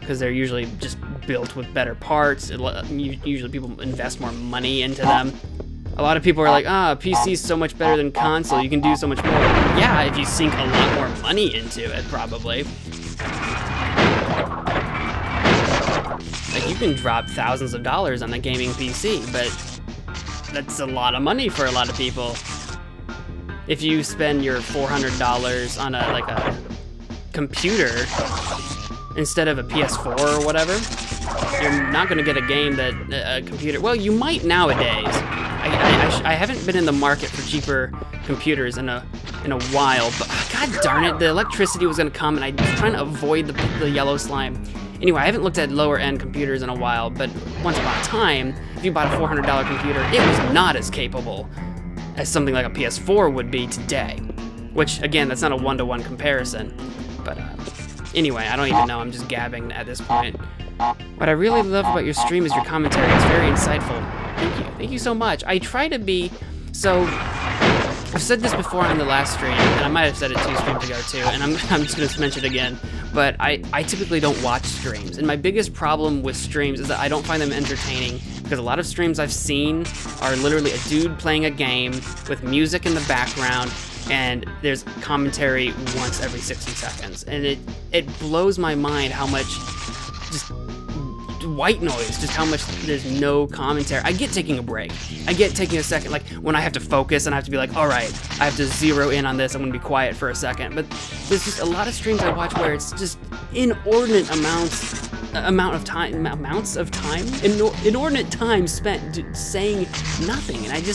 because they're usually just built with better parts. Usually people invest more money into them. A lot of people are like, PC is so much better than console. You can do so much more. Yeah, if you sink a lot more money into it, probably. Like, you can drop thousands of dollars on a gaming PC, but that's a lot of money for a lot of people. If you spend your $400 on a computer instead of a PS4 or whatever, you're not gonna get a game that a computer, well, you might nowadays. I haven't been in the market for cheaper computers in a while, but god darn it, the electricity was gonna come and I was trying to avoid the yellow slime. Anyway, I haven't looked at lower end computers in a while, but once upon a time, if you bought a $400 computer, it was not as capable as something like a PS4 would be today. Which, again, that's not a one-to-one comparison. But anyway, I don't even know, I'm just gabbing at this point. What I really love about your stream is your commentary. It's very insightful. Thank you so much. I try to be, so, I've said this before on the last stream, and I might have said it 2 streams ago too, and I'm just gonna mention it again, but I typically don't watch streams, and my biggest problem with streams is that I don't find them entertaining, because a lot of streams I've seen are literally a dude playing a game with music in the background, and there's commentary once every 60 seconds, and it blows my mind how much just white noise, just how much there's no commentary. I get taking a break. I get taking a second, like when I have to focus and I have to be like, all right, I have to zero in on this, I'm gonna be quiet for a second. But there's just a lot of streams I watch where it's just inordinate inordinate time spent saying nothing, and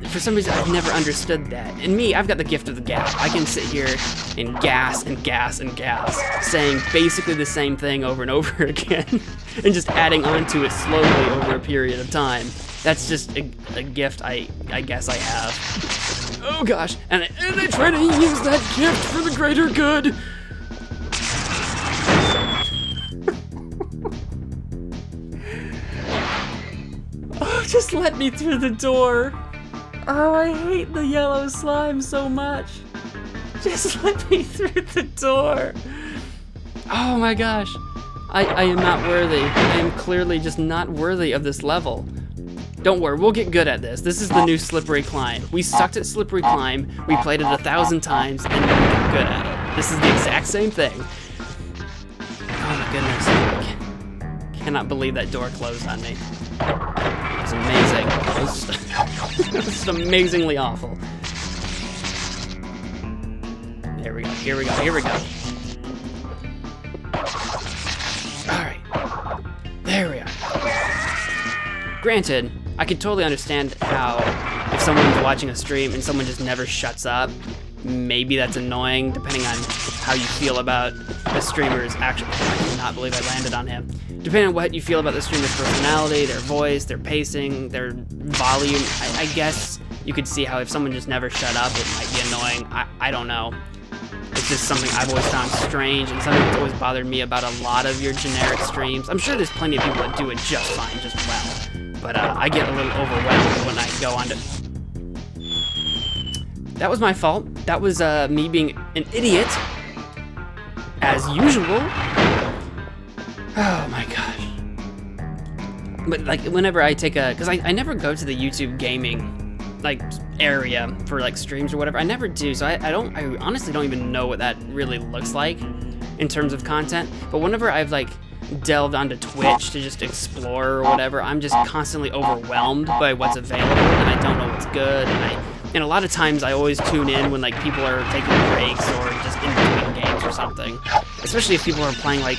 for some reason, I've never understood that. And me, I've got the gift of the gab. I can sit here and gas and gas and gas, saying basically the same thing over and over again, and just adding on to it slowly over a period of time. That's just a gift I guess I have. Oh gosh, and I try to use that gift for the greater good. Oh, just let me through the door. Oh, I hate the yellow slime so much. Just let me through the door. Oh my gosh. I am not worthy. I am clearly just not worthy of this level. Don't worry, we'll get good at this. This is the new Slippery Climb. We sucked at Slippery Climb, we played it 1,000 times, and we got good at it. This is the exact same thing. Oh my goodness. I cannot believe that door closed on me. It was amazing. It was just amazingly awful. There we go, here we go, here we go. Alright. There we are. Granted, I could totally understand how if someone's watching a stream and someone just never shuts up, maybe that's annoying depending on how you feel about the streamer's actual... I cannot believe I landed on him. Depending on what you feel about the streamer's personality, their voice, their pacing, their volume, I guess you could see how if someone just never shut up, it might be annoying. I don't know. It's just something I've always found strange and something that's always bothered me about a lot of your generic streams. I'm sure there's plenty of people that do it just fine, just well. But I get a little overwhelmed when I go on to... That was my fault. That was me being an idiot, as usual. Oh my gosh. But like whenever I take a... Because I never go to the YouTube gaming like area for like streams or whatever. I never do, so I honestly don't even know what that really looks like in terms of content. But whenever I've like delved onto Twitch to just explore or whatever, I'm just constantly overwhelmed by what's available and I don't know what's good, and a lot of times I always tune in when like people are taking breaks or just in between games or something. Especially if people are playing like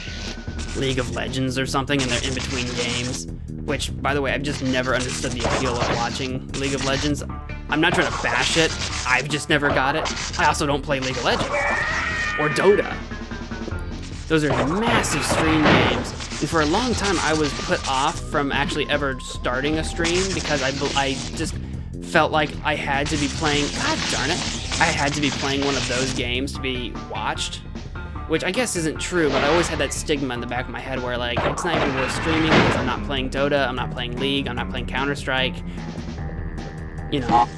League of Legends or something and they're in between games. Which, by the way, I've just never understood the appeal of watching League of Legends. I'm not trying to bash it, I've just never got it. I also don't play League of Legends. Or Dota. Those are massive stream games. And for a long time, I was put off from actually ever starting a stream because I just felt like I had to be playing, god darn it, I had to be playing one of those games to be watched. Which I guess isn't true, but I always had that stigma in the back of my head where like, it's not even worth streaming because I'm not playing Dota, I'm not playing League, I'm not playing Counter-Strike, you know.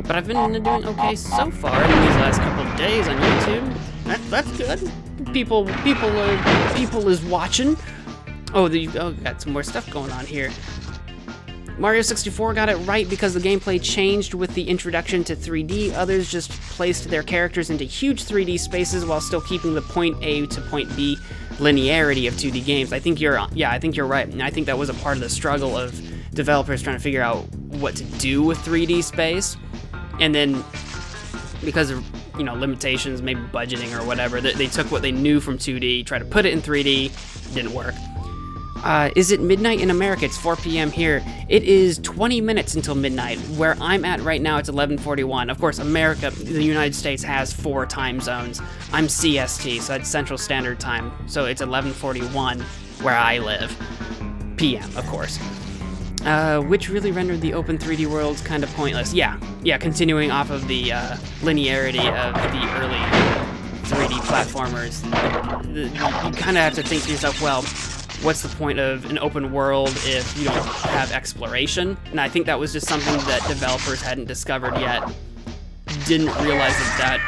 But I've been doing okay so far in these last couple of days on YouTube. That's good. People is watching. Oh, got some more stuff going on here. Mario 64 got it right because the gameplay changed with the introduction to 3D. Others just placed their characters into huge 3D spaces while still keeping the point A to point B linearity of 2D games. I think you're right. And I think that was a part of the struggle of developers trying to figure out what to do with 3D space. And then because of, you know, limitations, maybe budgeting or whatever, they took what they knew from 2D, tried to put it in 3D, didn't work. Is it midnight in America? It's 4 p.m. here. It is 20 minutes until midnight. Where I'm at right now, it's 11:41. Of course, America, the United States, has 4 time zones. I'm CST, so that's Central Standard Time. So it's 11:41 where I live. PM, of course. Which really rendered the open 3D worlds kind of pointless. Yeah, continuing off of the linearity of the early 3D platformers. You kind of have to think to yourself, well, what's the point of an open world if you don't have exploration? And I think that was just something that developers hadn't discovered yet. Didn't realize that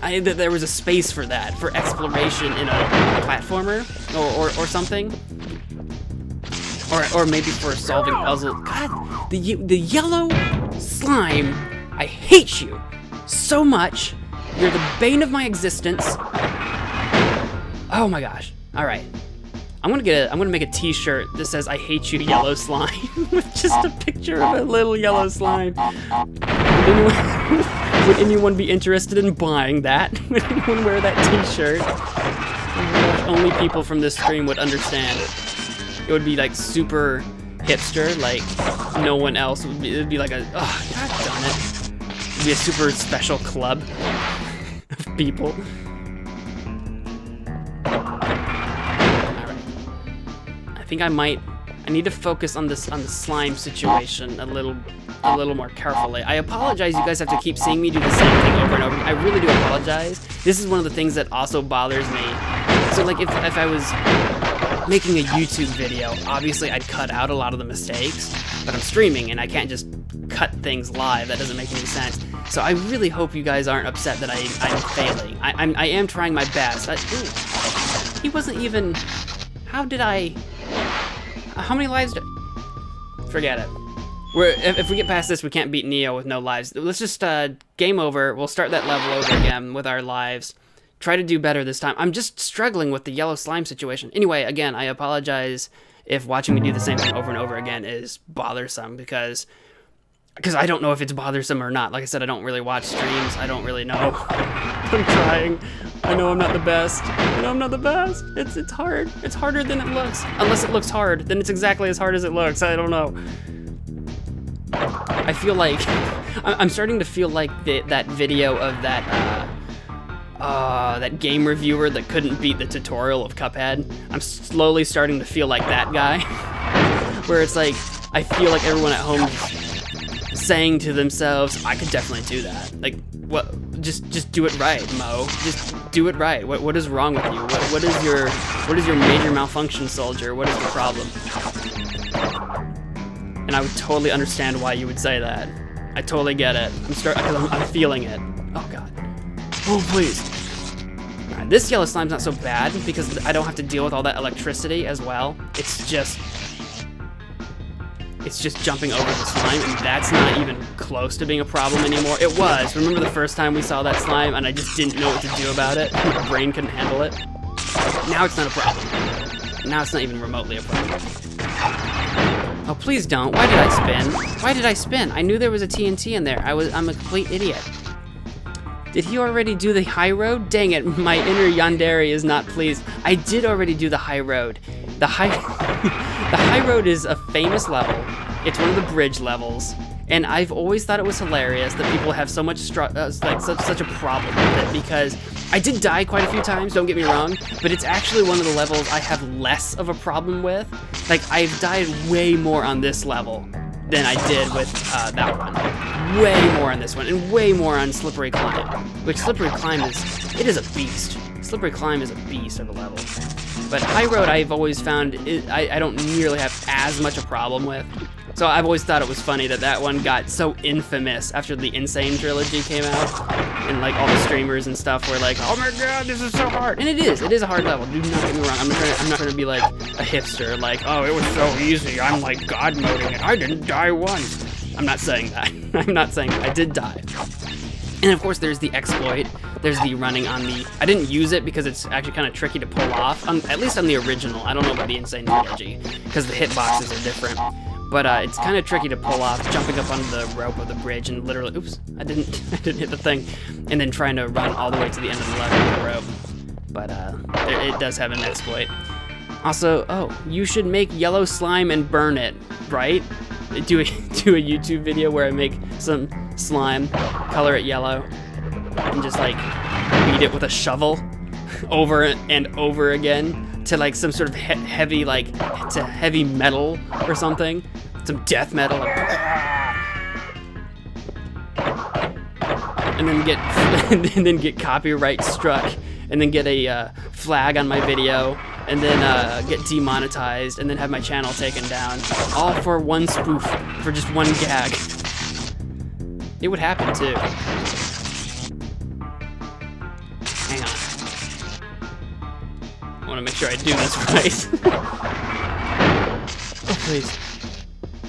there was a space for that, for exploration in a platformer or something. Or maybe for solving puzzles. God, the yellow slime, I hate you so much. You're the bane of my existence. Oh my gosh. All right. I'm gonna make a t-shirt that says I hate you, yellow slime, with just a picture of a little yellow slime. Would anyone be interested in buying that? Would anyone wear that t-shirt? Only people from this stream would understand. It would be like super hipster, like no one else would be. It'd be like a, oh, god darn it. It'd be a super special club of people. I think I need to focus on the slime situation a little more carefully. I apologize, you guys have to keep seeing me do the same thing over and over. I really do apologize. This is one of the things that also bothers me. So like if I was making a YouTube video, obviously I'd cut out a lot of the mistakes, but I'm streaming and I can't just cut things live. That doesn't make any sense. So I really hope you guys aren't upset that I'm failing. I am trying my best. Ooh, he wasn't even, how many lives forget it. If we get past this, we can't beat Neo with no lives. Let's just, game over. We'll start that level over again with our lives. Try to do better this time. I'm just struggling with the yellow slime situation. Anyway, again, I apologize if watching me do the same thing over and over again is bothersome, because I don't know if it's bothersome or not. Like I said, I don't really watch streams. I don't really know I'm trying. I know I'm not the best. I know I'm not the best. It's hard. It's harder than it looks. Unless it looks hard, then it's exactly as hard as it looks. I don't know. I feel like I'm starting to feel like that video of that game reviewer that couldn't beat the tutorial of Cuphead. I'm slowly starting to feel like that guy, where it's like I feel like everyone at home is saying to themselves, "I could definitely do that." Like, what? Just do it right, Mo. Just do it right. What is wrong with you? What is your major malfunction, soldier? What is the problem? And I would totally understand why you would say that. I totally get it. I'm feeling it. Oh God. Oh please. Alright, this yellow slime's not so bad because I don't have to deal with all that electricity as well. It's just jumping over the slime, and that's not even close to being a problem anymore. It was. Remember the first time we saw that slime and I just didn't know what to do about it? My brain couldn't handle it. Now it's not a problem. Now it's not even remotely a problem. Oh, please don't. Why did I spin? Why did I spin? I knew there was a TNT in there. I'm a complete idiot. Did he already do the high road? Dang it, my inner yandere is not pleased. I did already do the high road. The high road is a famous level. It's one of the bridge levels, and I've always thought it was hilarious that people have so much such a problem with it, because I did die quite a few times, don't get me wrong, but it's actually one of the levels I have less of a problem with. Like, I've died way more on this level than I did with that one. Way more on this one, and way more on Slippery Climb, which Slippery Climb is a beast. Slippery Climb is a beast of a level. But High Road, I've always found, I don't nearly have as much a problem with. So I've always thought it was funny that one got so infamous after the Insane trilogy came out. And like all the streamers and stuff were like, oh my God, this is so hard. And it is a hard level, do not get me wrong. I'm not trying to be like a hipster, like, oh, it was so easy, I'm like God moding it, I didn't die once. I'm not saying that. I'm not saying that. I did die. And of course there's the exploit. There's the running on the, I didn't use it because it's actually kind of tricky to pull off, at least on the original. I don't know about the Insane trilogy, because the hitboxes are different. But it's kind of tricky to pull off, jumping up on the rope of the bridge and literally, oops, I didn't hit the thing, and then trying to run all the way to the end of the level with the rope. But it does have an exploit. Also, oh, you should make yellow slime and burn it, right? Do a YouTube video where I make some slime, color it yellow, and just like beat it with a shovel over and over again to like some sort of heavy, like, to heavy metal or something, some death metal, and then get copyright struck, and then get a flag on my video, and then get demonetized, and then have my channel taken down, all for one spoof, for just one gag. It would happen too. Hang on. I want to make sure I do this right. Oh, please.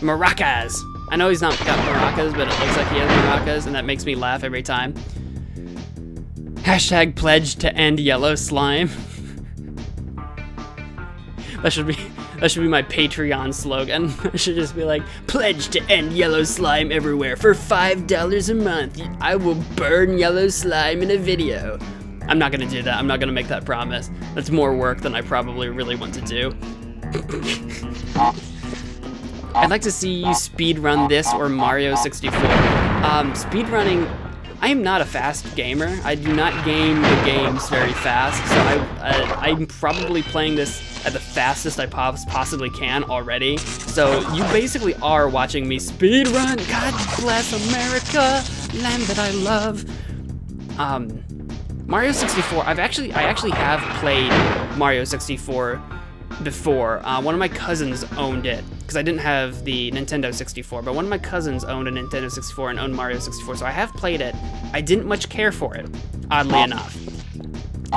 Maracas! I know he's not got maracas, but it looks like he has maracas, and that makes me laugh every time. Hashtag pledge to end yellow slime. That should be my Patreon slogan. It should just be like, pledge to end yellow slime everywhere for $5 a month. I will burn yellow slime in a video. I'm not gonna do that. I'm not gonna make that promise. That's more work than I probably really want to do. I'd like to see you speedrun this or Mario 64. Speedrunning, I am not a fast gamer. I do not game the games very fast, so I'm probably playing this at the fastest I possibly can already. So you basically are watching me speedrun. God bless America, land that I love. Mario 64, I actually have played Mario 64 before. One of my cousins owned it, because I didn't have the Nintendo 64, but one of my cousins owned a Nintendo 64 and owned Mario 64, so I have played it. I didn't much care for it, oddly enough.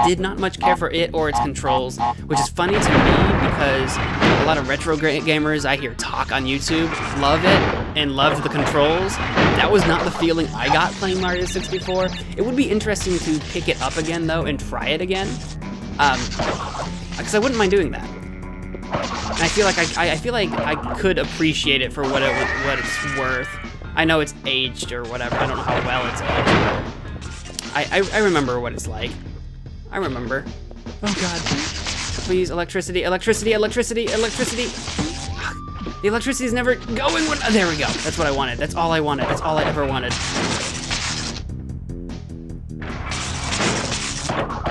Did not much care for it or its controls, which is funny to me because a lot of retro gamers I hear talk on YouTube love it and love the controls. That was not the feeling I got playing Mario 64. It would be interesting to pick it up again though and try it again, because I wouldn't mind doing that. And I feel like I could appreciate it for what it's worth. I know it's aged or whatever. I don't know how well it's aged, but I remember what it's like. I remember. Oh god. Please, electricity, electricity, electricity, electricity. The electricity's never going when, there we go. That's what I wanted. That's all I wanted. That's all I ever wanted.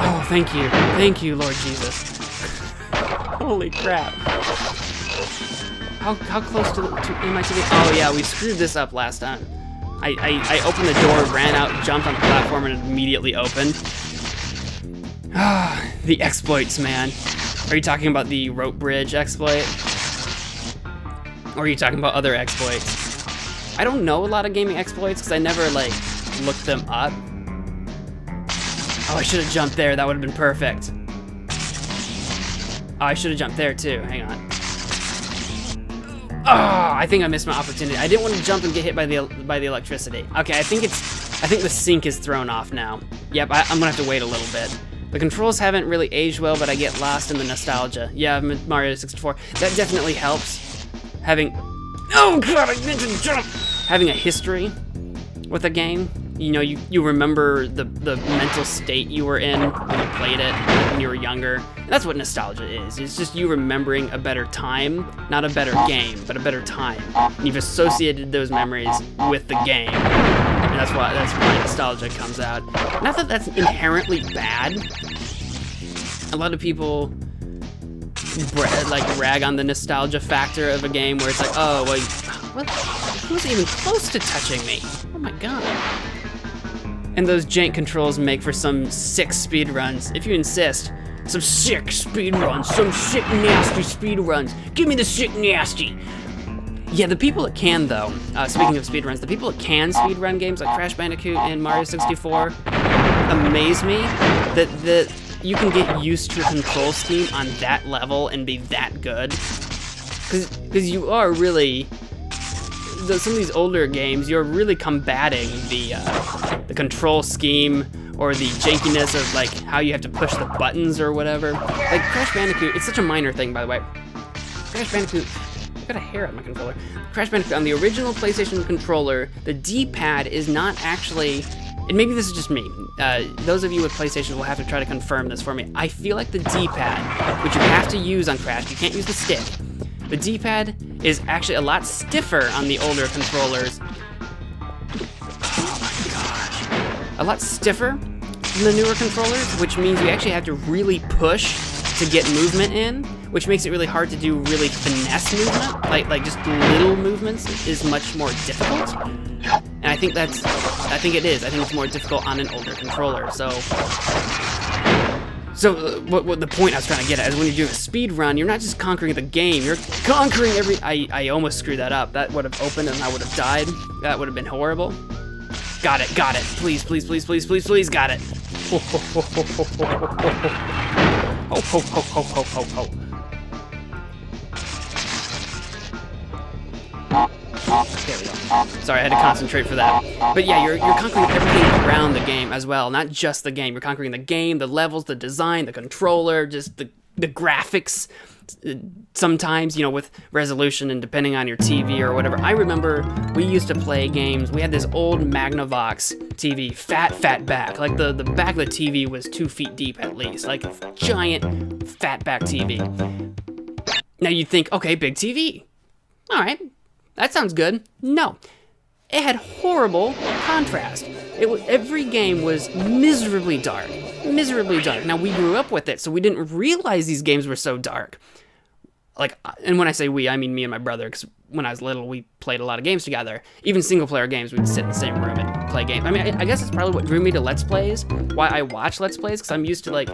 Oh, thank you. Thank you, Lord Jesus. Holy crap. How close am I to the, oh yeah, we screwed this up last time. I opened the door, ran out, jumped on the platform, and it immediately opened. Ah, the exploits, man. Are you talking about the rope bridge exploit? Or are you talking about other exploits? I don't know a lot of gaming exploits because I never, like, looked them up. Oh, I should have jumped there. That would have been perfect. Oh, I should have jumped there, too. Hang on. Oh, I think I missed my opportunity. I didn't want to jump and get hit by the electricity. Okay, I think the sync is thrown off now. Yep, I'm gonna have to wait a little bit. The controls haven't really aged well, but I get lost in the nostalgia. Yeah, Mario 64. That definitely helps. Having, oh god, I meant to jump! Having a history with a game. You know, you remember the mental state you were in when you played it, like when you were younger. And that's what nostalgia is. It's just you remembering a better time, not a better game, but a better time. And you've associated those memories with the game. And that's why nostalgia comes out. Not that that's inherently bad. A lot of people rag on the nostalgia factor of a game where it's like, oh, well, what? He wasn't even close to touching me. Oh my god. And those jank controls make for some sick speedruns, if you insist. Some sick speedruns, some sick nasty speedruns. Give me the sick nasty. Yeah, the people that can though, speaking of speedruns, the people that can speedrun games like Crash Bandicoot and Mario 64 amaze me that you can get used to your control scheme on that level and be that good. Because you are really, some of these older games, you're really combating the control scheme or the jankiness of like how you have to push the buttons or whatever. Like Crash Bandicoot, it's such a minor thing, by the way. Crash Bandicoot, I got a hair on my controller. Crash Bandicoot, on the original PlayStation controller, the D-pad is not actually, and maybe this is just me, those of you with PlayStation will have to try to confirm this for me. I feel like the D-pad, which you have to use on Crash, you can't use the stick. The D-pad is actually a lot stiffer on the older controllers. Oh my gosh. A lot stiffer than the newer controllers, which means you actually have to really push to get movement in, which makes it really hard to do really finesse movement. Like just little movements is much more difficult. And I think it is. I think it's more difficult on an older controller. So what the point I was trying to get at is when you're doing a speed run, you're not just conquering the game, you're conquering every, I almost screwed that up. That would have opened and I would have died. That would have been horrible. Got it. Please, please, please, please, please, please, got it. Ho, ho, ho, ho, ho, ho, ho, ho. Ho, ho, ho, ho, ho, ho, ho. There we go. Sorry, I had to concentrate for that. But yeah, you're conquering everything around the game as well, not just the game. You're conquering the game, the levels, the design, the controller, just the graphics. Sometimes, you know, with resolution and depending on your TV or whatever. I remember we used to play games. We had this old Magnavox TV, fat back. Like the back of the TV was 2 feet deep at least. Like a giant fat back TV. Now you'd think, okay, big TV. All right. That sounds good. No, it had horrible contrast. Every game was miserably dark, Now we grew up with it, so we didn't realize these games were so dark. Like, and when I say we, I mean me and my brother, because when I was little, we played a lot of games together. Even single-player games, we'd sit in the same room and play games. I mean, I guess it's probably what drew me to Let's Plays, why I watch Let's Plays, because I'm used to, like,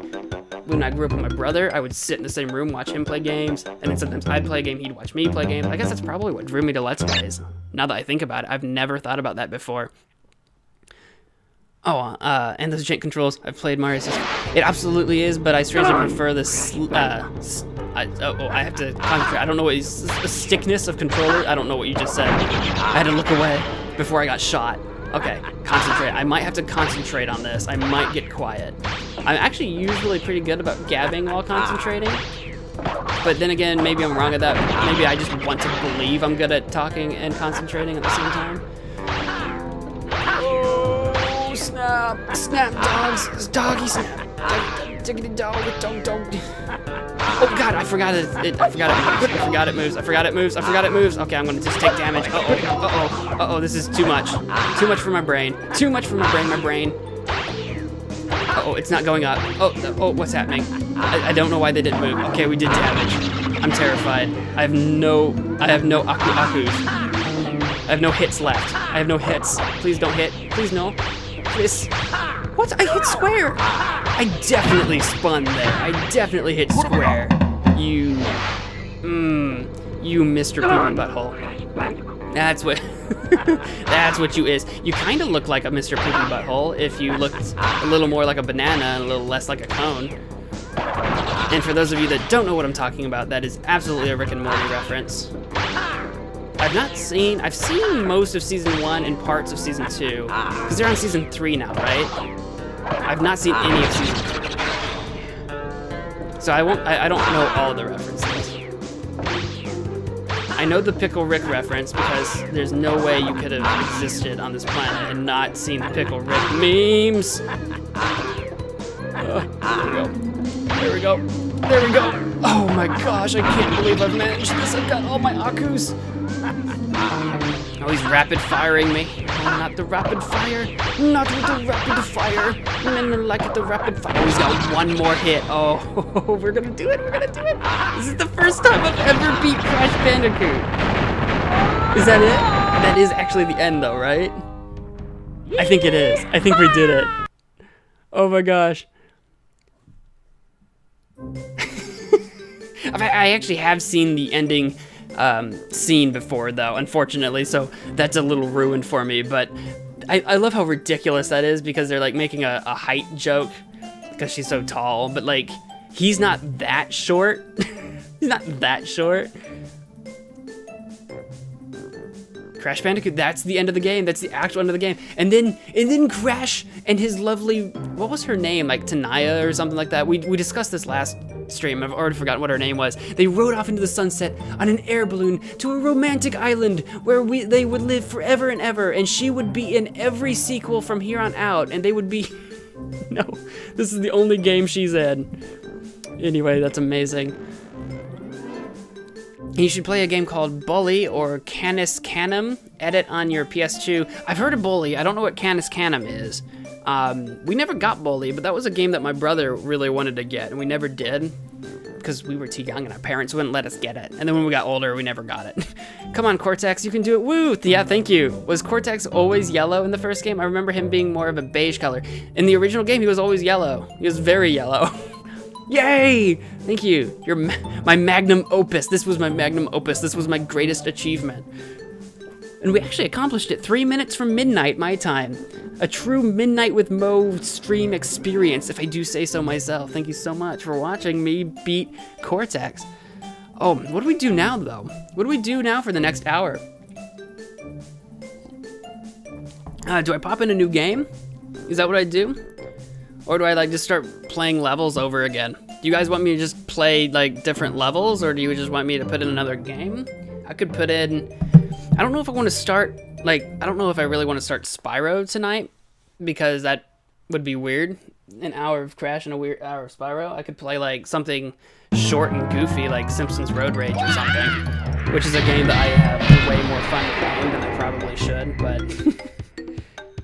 when I grew up with my brother, I would sit in the same room, watch him play games, and then sometimes I'd play a game, he'd watch me play games. I guess that's probably what drew me to Let's Plays. Now that I think about it, I've never thought about that before. Oh, and those jank controls. I've played Mario 64. It absolutely is, but I strangely prefer this. I have to concentrate. I don't know what the stickness of controller. I don't know what you just said. I had to look away before I got shot. Okay, concentrate. I might have to concentrate on this. I might get quiet. I'm actually usually pretty good about gabbing while concentrating. But then again, maybe I'm wrong at that. Maybe I just want to believe I'm good at talking and concentrating at the same time. Snap, snap, dogs, doggy snap, diggity dog, dog. Oh God, I forgot it. I forgot it moves. Okay, I'm gonna just take damage. Uh-oh, this is too much. Too much for my brain. My brain. Uh-oh, it's not going up. Oh, what's happening? I don't know why they didn't move. Okay, we did damage. I'm terrified. I have no akus. I have no hits left. I have no hits. Please don't hit. Please no. Please. What? I hit square. I definitely spun there. I definitely hit square. You Mr. Poopy Butthole. That's what that's what you is. You kind of look like a Mr. Poopy Butthole if you looked a little more like a banana and a little less like a cone. And for those of you that don't know what I'm talking about, that is absolutely a Rick and Morty reference. I've seen most of season 1 and parts of season 2, because they're on season 3 now, right? I've not seen any of season 2. So I don't know all the references. I know the Pickle Rick reference because there's no way you could have existed on this planet and not seen the Pickle Rick memes. There we go. Oh my gosh, I can't believe I've managed this. I've got all my akus. Oh, he's rapid firing me. Oh, not the rapid fire. Not with the rapid fire. Men like the rapid fire. Oh, he's got one more hit. Oh, we're gonna do it. This is the first time I've ever beat Crash Bandicoot. Is that it? That is actually the end though, right? I think it is. I think we did it. Oh my gosh. I actually have seen the ending scene before though, unfortunately, so that's a little ruined for me, but I love how ridiculous that is because they're like making a height joke because she's so tall, but like he's not that short. He's not that short. Crash Bandicoot, that's the end of the game. That's the actual end of the game. And then Crash and his lovely, what was her name? Like Tanaya or something like that. We discussed this last stream. I've already forgotten what her name was. They rode off into the sunset on an air balloon to a romantic island where they would live forever and ever. And she would be in every sequel from here on out. And they would be, no, this is the only game she's in. Anyway, that's amazing. You should play a game called Bully or Canis Canem. Edit on your PS2. I've heard of Bully. I don't know what Canis Canem is. We never got Bully, but that was a game that my brother really wanted to get, and we never did because we were too young and our parents wouldn't let us get it. And then when we got older, we never got it. Come on, Cortex, you can do it. Woo! Yeah, thank you. Was Cortex always yellow in the first game? I remember him being more of a beige color. In the original game, he was always yellow. He was very yellow. Yay! Thank you. You're my magnum opus. This was my magnum opus. This was my greatest achievement. And we actually accomplished it 3 minutes from midnight my time. A true Midnight with Mo stream experience, if I do say so myself. Thank you so much for watching me beat Cortex. Oh, what do we do now, though? What do we do now for the next hour? Do I pop in a new game? Is that what I do? Or do I like just start playing levels over again? Do you guys want me to just play like different levels, or do you just want me to put in another game? I could put in, I don't know if I want to start, like, I don't know if I really want to start Spyro tonight, because that would be weird. An hour of Crash and a hour of Spyro. I could play like something short and goofy like Simpsons Road Rage or something, which is a game that I have way more fun playing than I probably should, but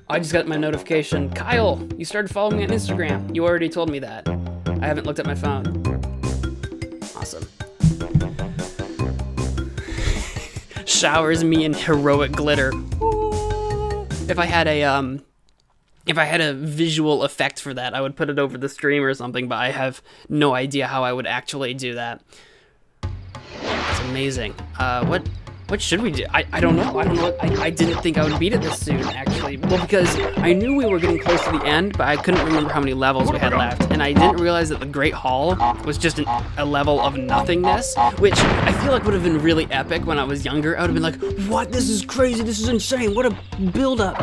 I just got my notification. Kyle, you started following me on Instagram. You already told me that. I haven't looked at my phone. Awesome. Showers me in heroic glitter. If I had a visual effect for that, I would put it over the stream or something, but I have no idea how I would actually do that. It's amazing. What should we do? I don't know. I didn't think I would beat it this soon, actually. Well, because I knew we were getting close to the end, but I couldn't remember how many levels we had left. And I didn't realize that the Great Hall was just a level of nothingness, which I feel like would have been really epic when I was younger. I would have been like, what? This is crazy. This is insane. What a build-up.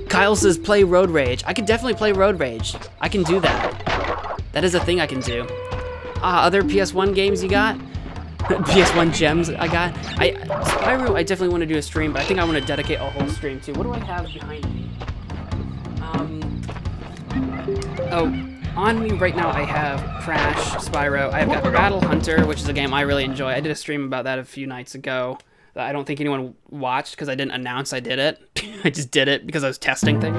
Kyle says play Road Rage. I could definitely play Road Rage. I can do that. That is a thing I can do. Other PS1 games you got? PS1 gems I got. Spyro, I definitely want to do a stream, but I think I want to dedicate a whole stream to. What do I have behind me? Oh, on me right now I have Crash, Spyro. I've got Battle Hunter, which is a game I really enjoy. I did a stream about that a few nights ago. I don't think anyone watched because I didn't announce I did it. I just did it because I was testing things.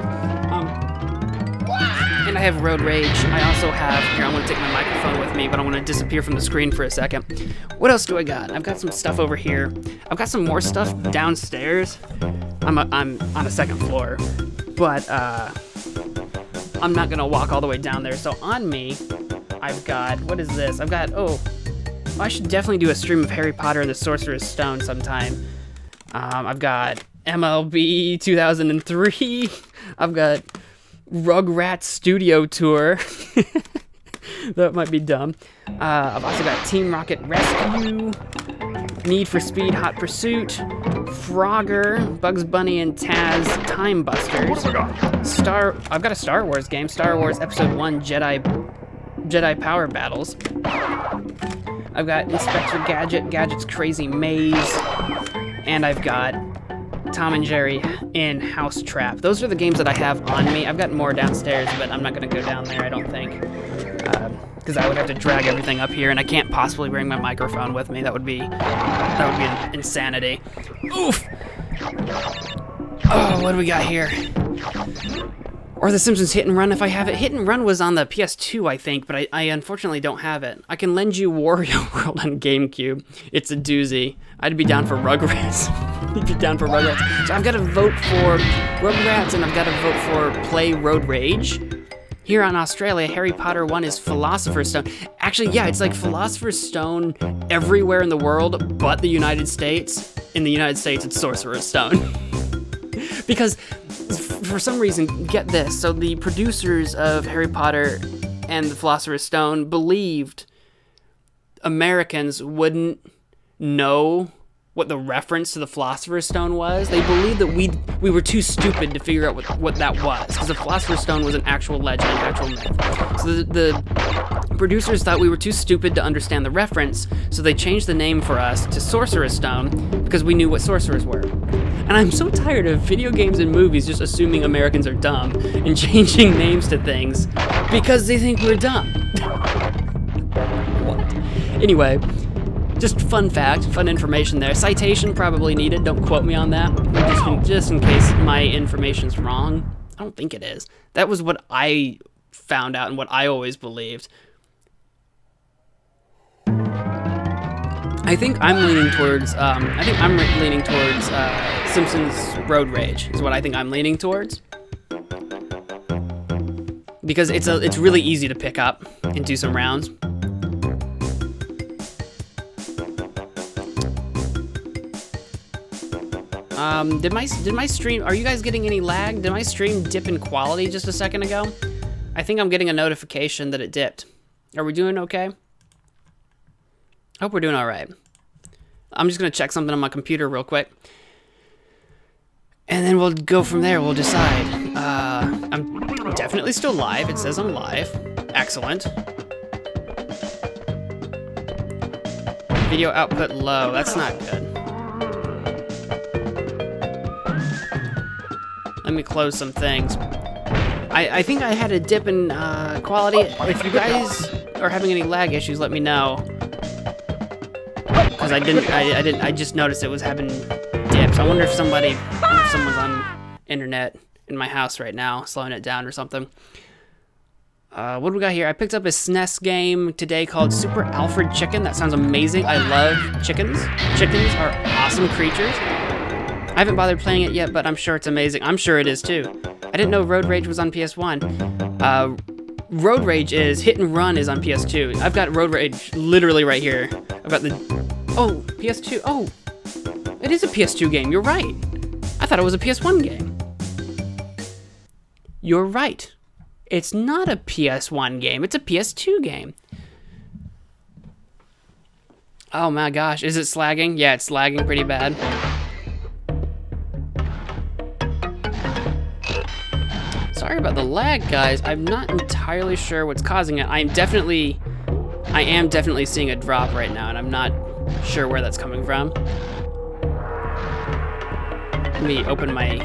And I have Road Rage. I also have, here, I'm going to take my microphone with me, but I want to disappear from the screen for a second. What else do I got? I've got some stuff over here. I've got some more stuff downstairs. I'm on a second floor, but I'm not going to walk all the way down there. So on me, I've got, what is this? I've got, I should definitely do a stream of Harry Potter and the Sorcerer's Stone sometime. I've got MLB 2003. I've got Rugrats Studio Tour. That might be dumb. I've also got Team Rocket Rescue, Need for Speed Hot Pursuit, Frogger, Bugs Bunny and Taz Time Busters. I've got a Star Wars game, Star Wars Episode 1 Jedi Power Battles. I've got Inspector Gadget, Gadget's Crazy Maze, and I've got Tom and Jerry in House Trap. Those are the games that I have on me. I've got more downstairs, but I'm not going to go down there, I don't think, because I would have to drag everything up here, and I can't possibly bring my microphone with me. That would be insanity. Oof! Oh, what do we got here? Or The Simpsons Hit and Run if I have it. Hit and Run was on the PS2, I think, but I unfortunately don't have it. I can lend you Wario World on GameCube. It's a doozy. I'd be down for Rugrats. I'd be down for Rugrats. So I've got to vote for Rugrats, and I've got to vote for Play Road Rage. Here on Australia, Harry Potter 1 is Philosopher's Stone. Actually, yeah, it's like Philosopher's Stone everywhere in the world but the United States. In the United States, it's Sorcerer's Stone. Because for some reason, get this, so the producers of Harry Potter and the Philosopher's Stone believed Americans wouldn't know what the reference to the Philosopher's Stone was. They believed that we were too stupid to figure out what that was, because the Philosopher's Stone was an actual legend, an actual myth. So the producers thought we were too stupid to understand the reference, so they changed the name for us to Sorcerer's Stone, because we knew what sorcerers were. And I'm so tired of video games and movies just assuming Americans are dumb and changing names to things because they think we're dumb. What? Anyway, just fun fact, fun information there. Citation probably needed, don't quote me on that. Just in case my information's wrong. I don't think it is. That was what I found out and what I always believed. I think I'm leaning towards, Simpsons Road Rage is what I think I'm leaning towards. Because it's really easy to pick up and do some rounds. Did my stream, are you guys getting any lag? Did my stream dip in quality just a second ago? I think I'm getting a notification that it dipped. Are we doing okay? I hope we're doing all right. I'm just gonna check something on my computer real quick. And then we'll go from there, we'll decide. I'm definitely still live, it says I'm live. Excellent. Video output low, that's not good. Let me close some things. I think I had a dip in quality. If you guys are having any lag issues, let me know. Because I just noticed it was having dips. I wonder if someone's on internet in my house right now, slowing it down or something. What do we got here? I picked up a SNES game today called Super Alfred Chicken. That sounds amazing. I love chickens. Chickens are awesome creatures. I haven't bothered playing it yet, but I'm sure it's amazing. I'm sure it is too. I didn't know Road Rage was on PS1. Road Rage is Hit and Run is on PS2. I've got Road Rage literally right here. I've got the, oh, PS2. Oh, it is a PS2 game. You're right. I thought it was a PS1 game. You're right. It's not a PS1 game. It's a PS2 game. Oh my gosh, is it slagging? Yeah, it's lagging pretty bad. Sorry about the lag, guys. I'm not entirely sure what's causing it. I am definitely seeing a drop right now, and I'm not sure where that's coming from. Let me open my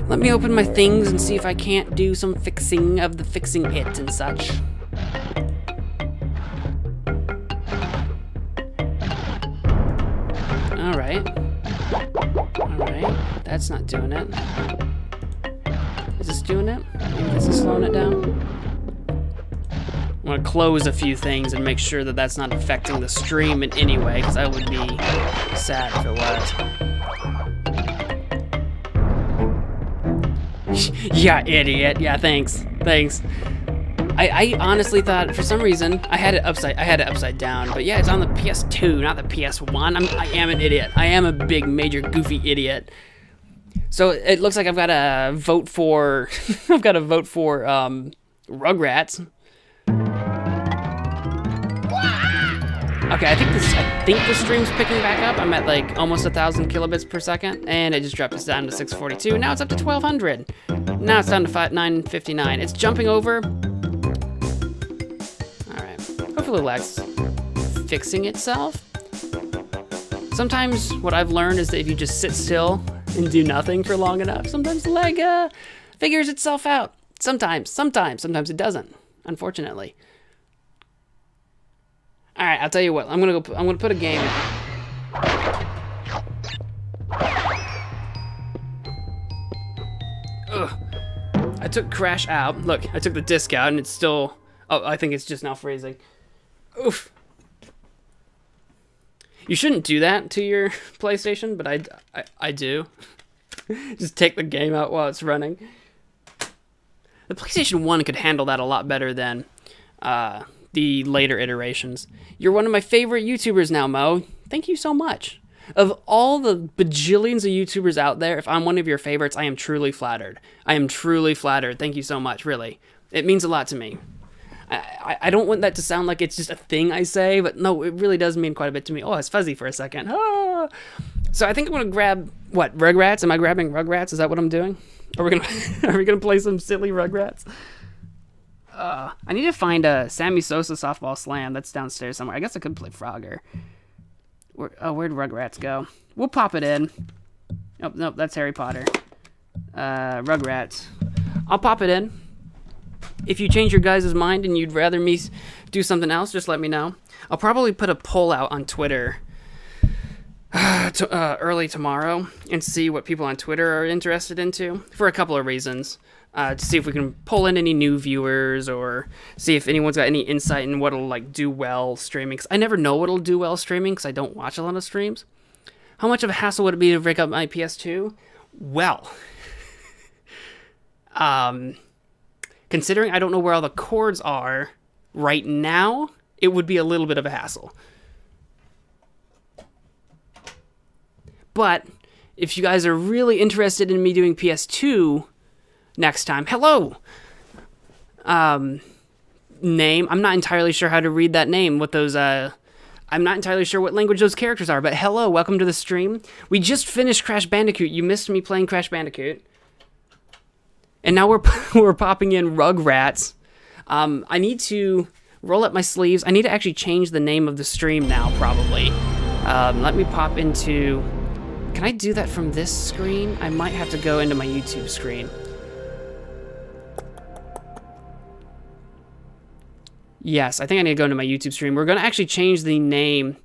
Let me open my things and see if I can't do some fixing of the fixing it and such. Alright. Alright. That's not doing it. Is this doing it? Maybe this is slowing it down. I'm gonna close a few things and make sure that that's not affecting the stream in any way, because I would be sad if it was. Yeah, idiot. Yeah, thanks. Thanks. I honestly thought for some reason I had it upside down, but yeah, it's on the PS2, not the PS1. I am an idiot. I am a big, major, goofy idiot. So it looks like I've got to vote for Rugrats. Okay, I think the stream's picking back up. I'm at like almost 1,000 kilobits per second, and it just dropped us down to 642. Now it's up to 1,200. Now it's down to 959. It's jumping over. All right. Hopefully, lag's fixing itself. Sometimes what I've learned is that if you just sit still and do nothing for long enough, sometimes the lag figures itself out. Sometimes it doesn't. Unfortunately. All right, I'll tell you what. I'm gonna put a game. Ugh. I took Crash out. Look, I took the disc out, and it's still. Oh, I think it's just now freezing. Oof. You shouldn't do that to your PlayStation, but I do. Just take the game out while it's running. The PlayStation 1 could handle that a lot better than the later iterations. You're one of my favorite YouTubers now, Mo. Thank you so much. Of all the bajillions of YouTubers out there, if I'm one of your favorites, I am truly flattered. I am truly flattered. Thank you so much, really. It means a lot to me. I don't want that to sound like it's just a thing I say, but no, it really does mean quite a bit to me. Oh, it's fuzzy for a second. Ah. So I think I'm gonna grab, what, Rugrats? Am I grabbing Rugrats? Is that what I'm doing? Are we gonna play some silly Rugrats? I need to find a Sammy Sosa softball slam that's downstairs somewhere. I guess I could play Frogger. Where'd Rugrats go? We'll pop it in. Oh, nope, that's Harry Potter. Rugrats. I'll pop it in. If you change your guys' mind and you'd rather me do something else, just let me know. I'll probably put a poll out on Twitter early tomorrow and see what people on Twitter are interested into for a couple of reasons. To see if we can pull in any new viewers or see if anyone's got any insight in what'll like do well streaming. 'Cause I never know what'll do well streaming because I don't watch a lot of streams. How much of a hassle would it be to break up my PS2? Well, considering I don't know where all the cords are right now, it would be a little bit of a hassle. But if you guys are really interested in me doing PS2 next time, hello. Name. I'm not entirely sure how to read that name. What those I'm not entirely sure what language those characters are, but hello, welcome to the stream. We just finished Crash Bandicoot. You missed me playing Crash Bandicoot. And now we're popping in Rugrats. I need to roll up my sleeves. I need to actually change the name of the stream now, probably. Let me pop into... Can I do that from this screen? I might have to go into my YouTube screen. Yes, I think I need to go into my YouTube stream. We're going to actually change the name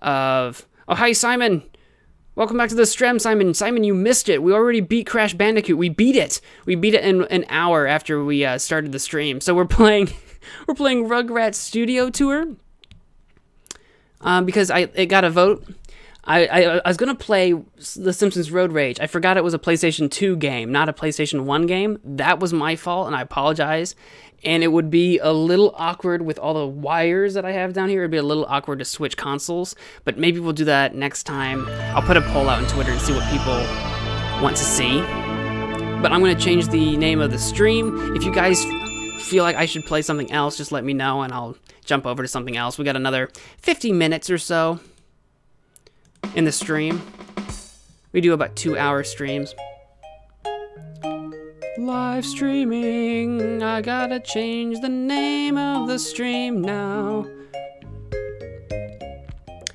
of... Oh, hi, Simon. Welcome back to the stream, Simon. Simon, you missed it. We already beat Crash Bandicoot. We beat it. We beat it in an hour after we started the stream. So we're playing Rugrats Studio Tour. Because it got a vote. I was going to play The Simpsons Road Rage. I forgot it was a PlayStation 2 game, not a PlayStation 1 game. That was my fault, and I apologize. And it would be a little awkward with all the wires that I have down here. It'd be a little awkward to switch consoles, but maybe we'll do that next time. I'll put a poll out on Twitter and see what people want to see. But I'm going to change the name of the stream. If you guys feel like I should play something else, just let me know, and I'll jump over to something else. We got another 50 minutes or so in the stream. We do about 2-hour streams. Live streaming, I gotta change the name of the stream now.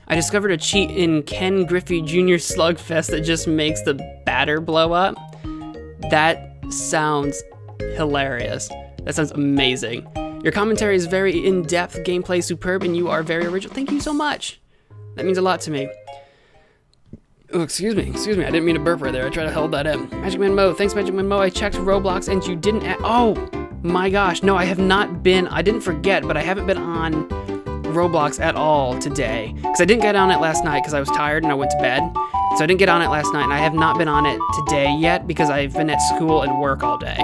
I discovered a cheat in Ken Griffey Jr. Slugfest that just makes the batter blow up. That sounds hilarious. That sounds amazing. Your commentary is very in-depth, gameplay superb, and you are very original. Thank you so much. That means a lot to me. Oh, excuse me, I didn't mean to burp right there. I tried to hold that in. MagicManMo, thanks MagicManMo. I checked Roblox and you didn't oh my gosh, no, I have not been, I didn't forget, but I haven't been on Roblox at all today. Because I didn't get on it last night because I was tired and I went to bed. So I didn't get on it last night and I have not been on it today yet because I've been at school and work all day.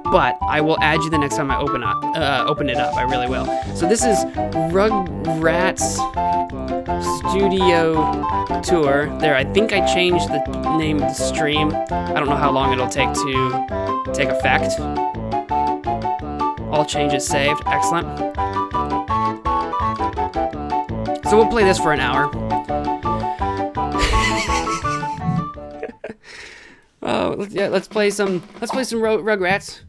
But I will add you the next time I open it up, I really will. So this is Rugrats Studio Tour. There, I think I changed the name of the stream. I don't know how long it'll take to take effect. All changes saved, excellent. So we'll play this for an hour. Oh yeah, let's play some Rugrats.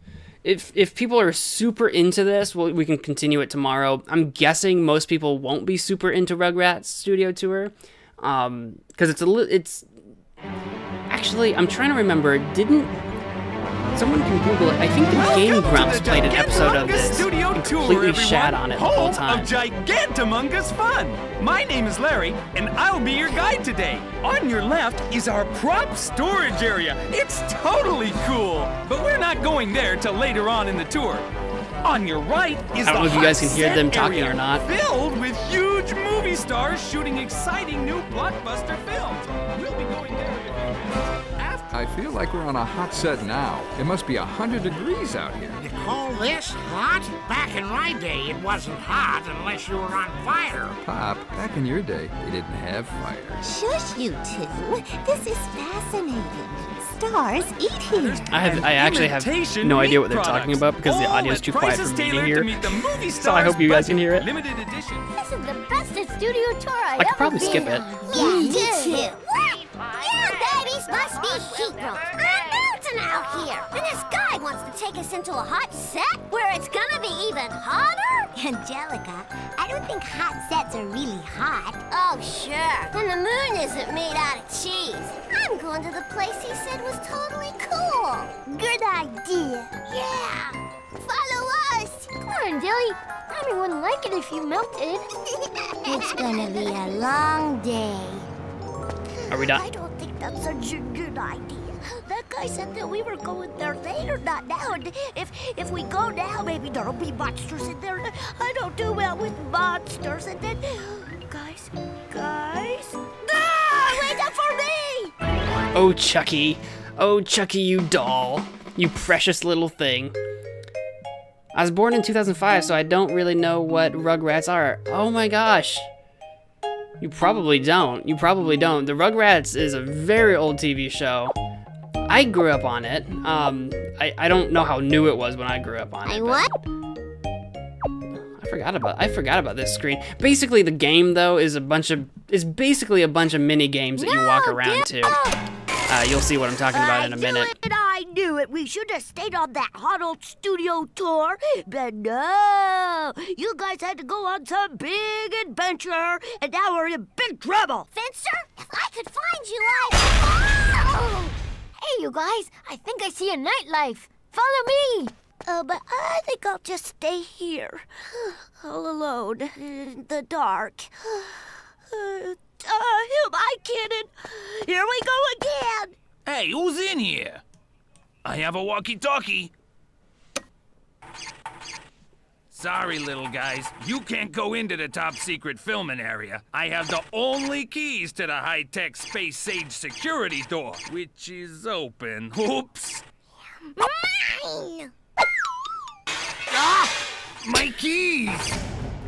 If people are super into this, we can continue it tomorrow. I'm guessing most people won't be super into Rugrats Studio Tour, because it's actually, I'm trying to remember. Didn't someone can Google it? I think the Game Grumps played an episode of this and completely shat on it the whole time. Of Gigantumongous fun. My name is Larry, and I'll be your guide today. On your left is our prop storage area. It's totally cool, but we're not going there till later on in the tour. On your right is I don't know if you guys can hear them talking area, or not. filled with huge movie stars shooting exciting new blockbuster films. We'll be going there in a few minutes. I feel like we're on a hot set now. It must be 100 degrees out here. You call this hot? Back in my day, it wasn't hot unless you were on fire. Pop, back in your day, they didn't have fire. Shush, you two. This is fascinating. Stars eat here. I actually have no idea what they're talking about because the audio is too quiet for me to hear. So I hope you guys can hear it. Limited edition. This is the best studio tour I could probably skip it. Yeah, me too. You babies must be heat ropes. I'm melting out here. And this guy wants to take us into a hot set where it's gonna be even hotter? Angelica, I don't think hot sets are really hot. Oh, sure. And the moon isn't made out of cheese. I'm going to the place he said was totally cool. Good idea. Yeah. Follow us. Come on, Dilly. Mommy wouldn't like it if you melted. It's gonna be a long day. Are we done? I don't think that's such a good idea. That guy said that we were going there later, not now. And if we go now, maybe there'll be monsters in there. I don't do well with monsters. And then, guys. Ah, wait up for me! Oh, Chucky. Oh, Chucky, you doll. You precious little thing. I was born in 2005, so I don't really know what Rugrats are. Oh my gosh. You probably don't. The Rugrats is a very old TV show. I grew up on it. I don't know how new it was when I grew up on it. What? I forgot about this screen. Basically, the game though is basically a bunch of mini games that you walk around to. You'll see what I'm talking about in a minute. I knew it. We should have stayed on that hot old studio tour. But no, you guys had to go on some big adventure, and now we're in big trouble. Fencer, if I could find you, Oh! Hey, you guys, I think I see a nightlife. Follow me. But I think I'll just stay here, all alone in the dark. Am I kidding? Here we go again. Hey, who's in here? I have a walkie-talkie. Sorry, little guys. You can't go into the top-secret filming area. I have the only keys to the high-tech Space Sage security door, which is open. Oops. Mine. Ah! My keys!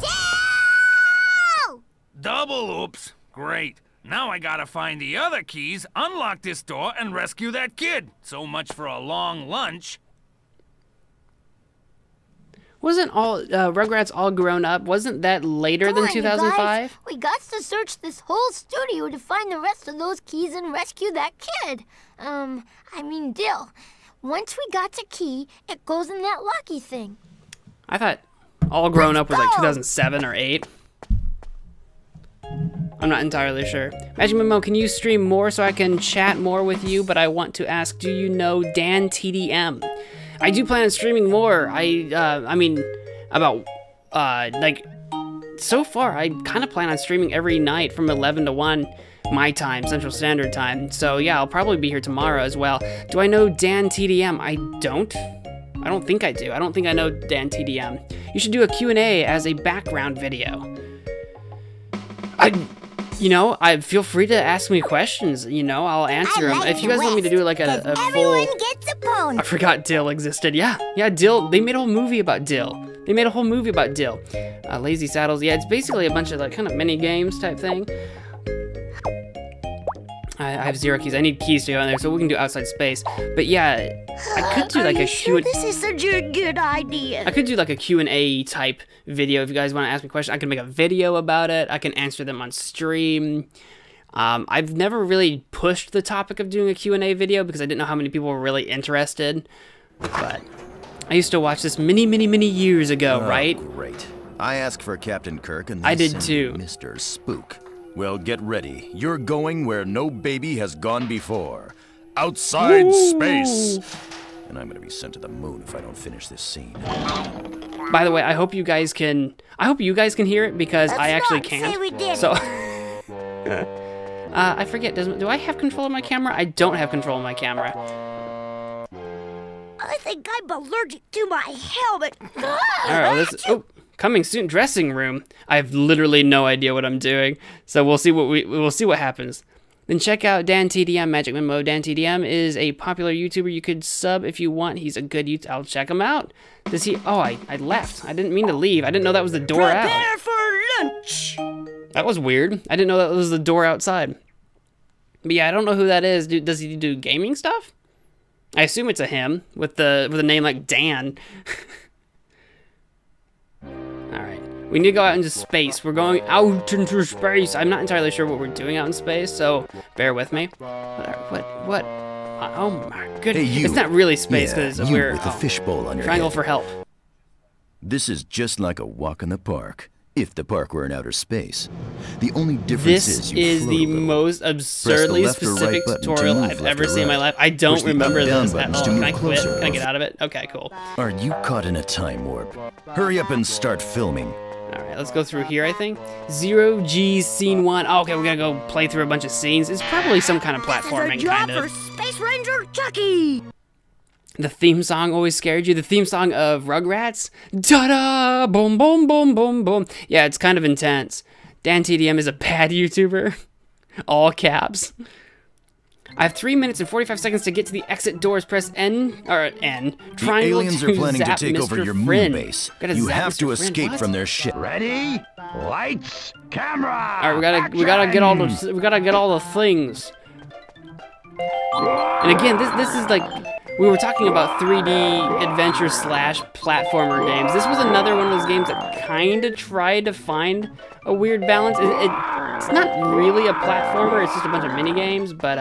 No! Double oops. Great. Now I gotta find the other keys, unlock this door, and rescue that kid. So much for a long lunch. Wasn't all Rugrats all grown up? Wasn't that later than 2005? We got to search this whole studio to find the rest of those keys and rescue that kid. Dill, once we got to key, it goes in that locky thing. I thought all grown up was like 2007 or 8. I'm not entirely sure. MagicManMo, can you stream more so I can chat more with you? But I want to ask, do you know Dan TDM? I do plan on streaming more. I mean, about, like, so far, I kind of plan on streaming every night from 11 to 1 my time, Central Standard Time. So yeah, I'll probably be here tomorrow as well. Do I know Dan TDM? I don't think I do. I don't think I know Dan TDM. You should do a Q&A as a background video. I feel free to ask me questions. I'll answer them. If you guys want me to do like a full... Everyone gets a bone. I forgot Dill existed. Yeah, Dill. They made a whole movie about Dill. Lazy Saddles. Yeah, it's basically a bunch of like kind of mini games type thing. I have 0 keys. I need keys to go in there, so we can do outside space. But yeah, I could do like a Q&A. This is such a good idea. I could do like a Q&A type video if you guys want to ask me questions. I can make a video about it. I can answer them on stream. I've never really pushed the topic of doing a Q&A video because I didn't know how many people were really interested. But I used to watch this many years ago, right? Great. I asked for Captain Kirk and I did too. Mr. Spook. Well, get ready. You're going where no baby has gone before. Outside space! And I'm gonna be sent to the moon if I don't finish this scene. By the way, I hope you guys can hear it because I actually can't. Say we did. So I forget, do I have control of my camera? I don't have control of my camera. I think I'm allergic to my helmet. Alright, well, coming soon, dressing room. I have literally no idea what I'm doing, so we'll see what happens. Then check out Dan TDM, MagicManMo. Dan TDM is a popular YouTuber. You could sub if you want. He's a good YouTuber. I'll check him out. Does he? Oh, I left. I didn't mean to leave. I didn't know that was the door out. Prepare for lunch. That was weird. I didn't know that was the door outside. But yeah, I don't know who that is. Does he do gaming stuff? I assume it's a him with a name like Dan. Alright. We need to go out into space. We're going out into space. I'm not entirely sure what we're doing out in space, so bear with me. What? Oh my goodness. Hey, you. It's not really space because we're with a fishbowl on your triangle head. for help. This is just like a walk in the park. If the park were in outer space. The only difference This is you is float a the little. most absurdly left or right specific button to tutorial move I've left ever or seen in my right. life. I don't Push the remember up-down this at buttons all. to Can move I quit? closer Can I or get out of it? Okay, cool. Are you caught in a time warp? Hurry up and start filming. Alright, let's go through here, I think. 0G Scene 1. Oh, okay, we're gonna go play through a bunch of scenes. It's probably some kind of platforming, kind of. For Space Ranger Chucky. The theme song always scared you. The theme song of Rugrats. Ta-da! Boom, boom, boom, boom, boom. Yeah, it's kind of intense. Dan TDM is a bad YouTuber. All caps. I have 3 minutes and 45 seconds to get to the exit doors. Press N, or N. The Triangle aliens to are planning to zap take Mr. over your Friend. moon base. Gotta You zap have Mr. to Friend. escape What? from their ship. Ready? Lights, camera. All right, we gotta get all the things. And again, this is like, we were talking about 3D adventure / platformer games. This was another one of those games that kind of tried to find a weird balance. It's not really a platformer. It's just a bunch of mini games, but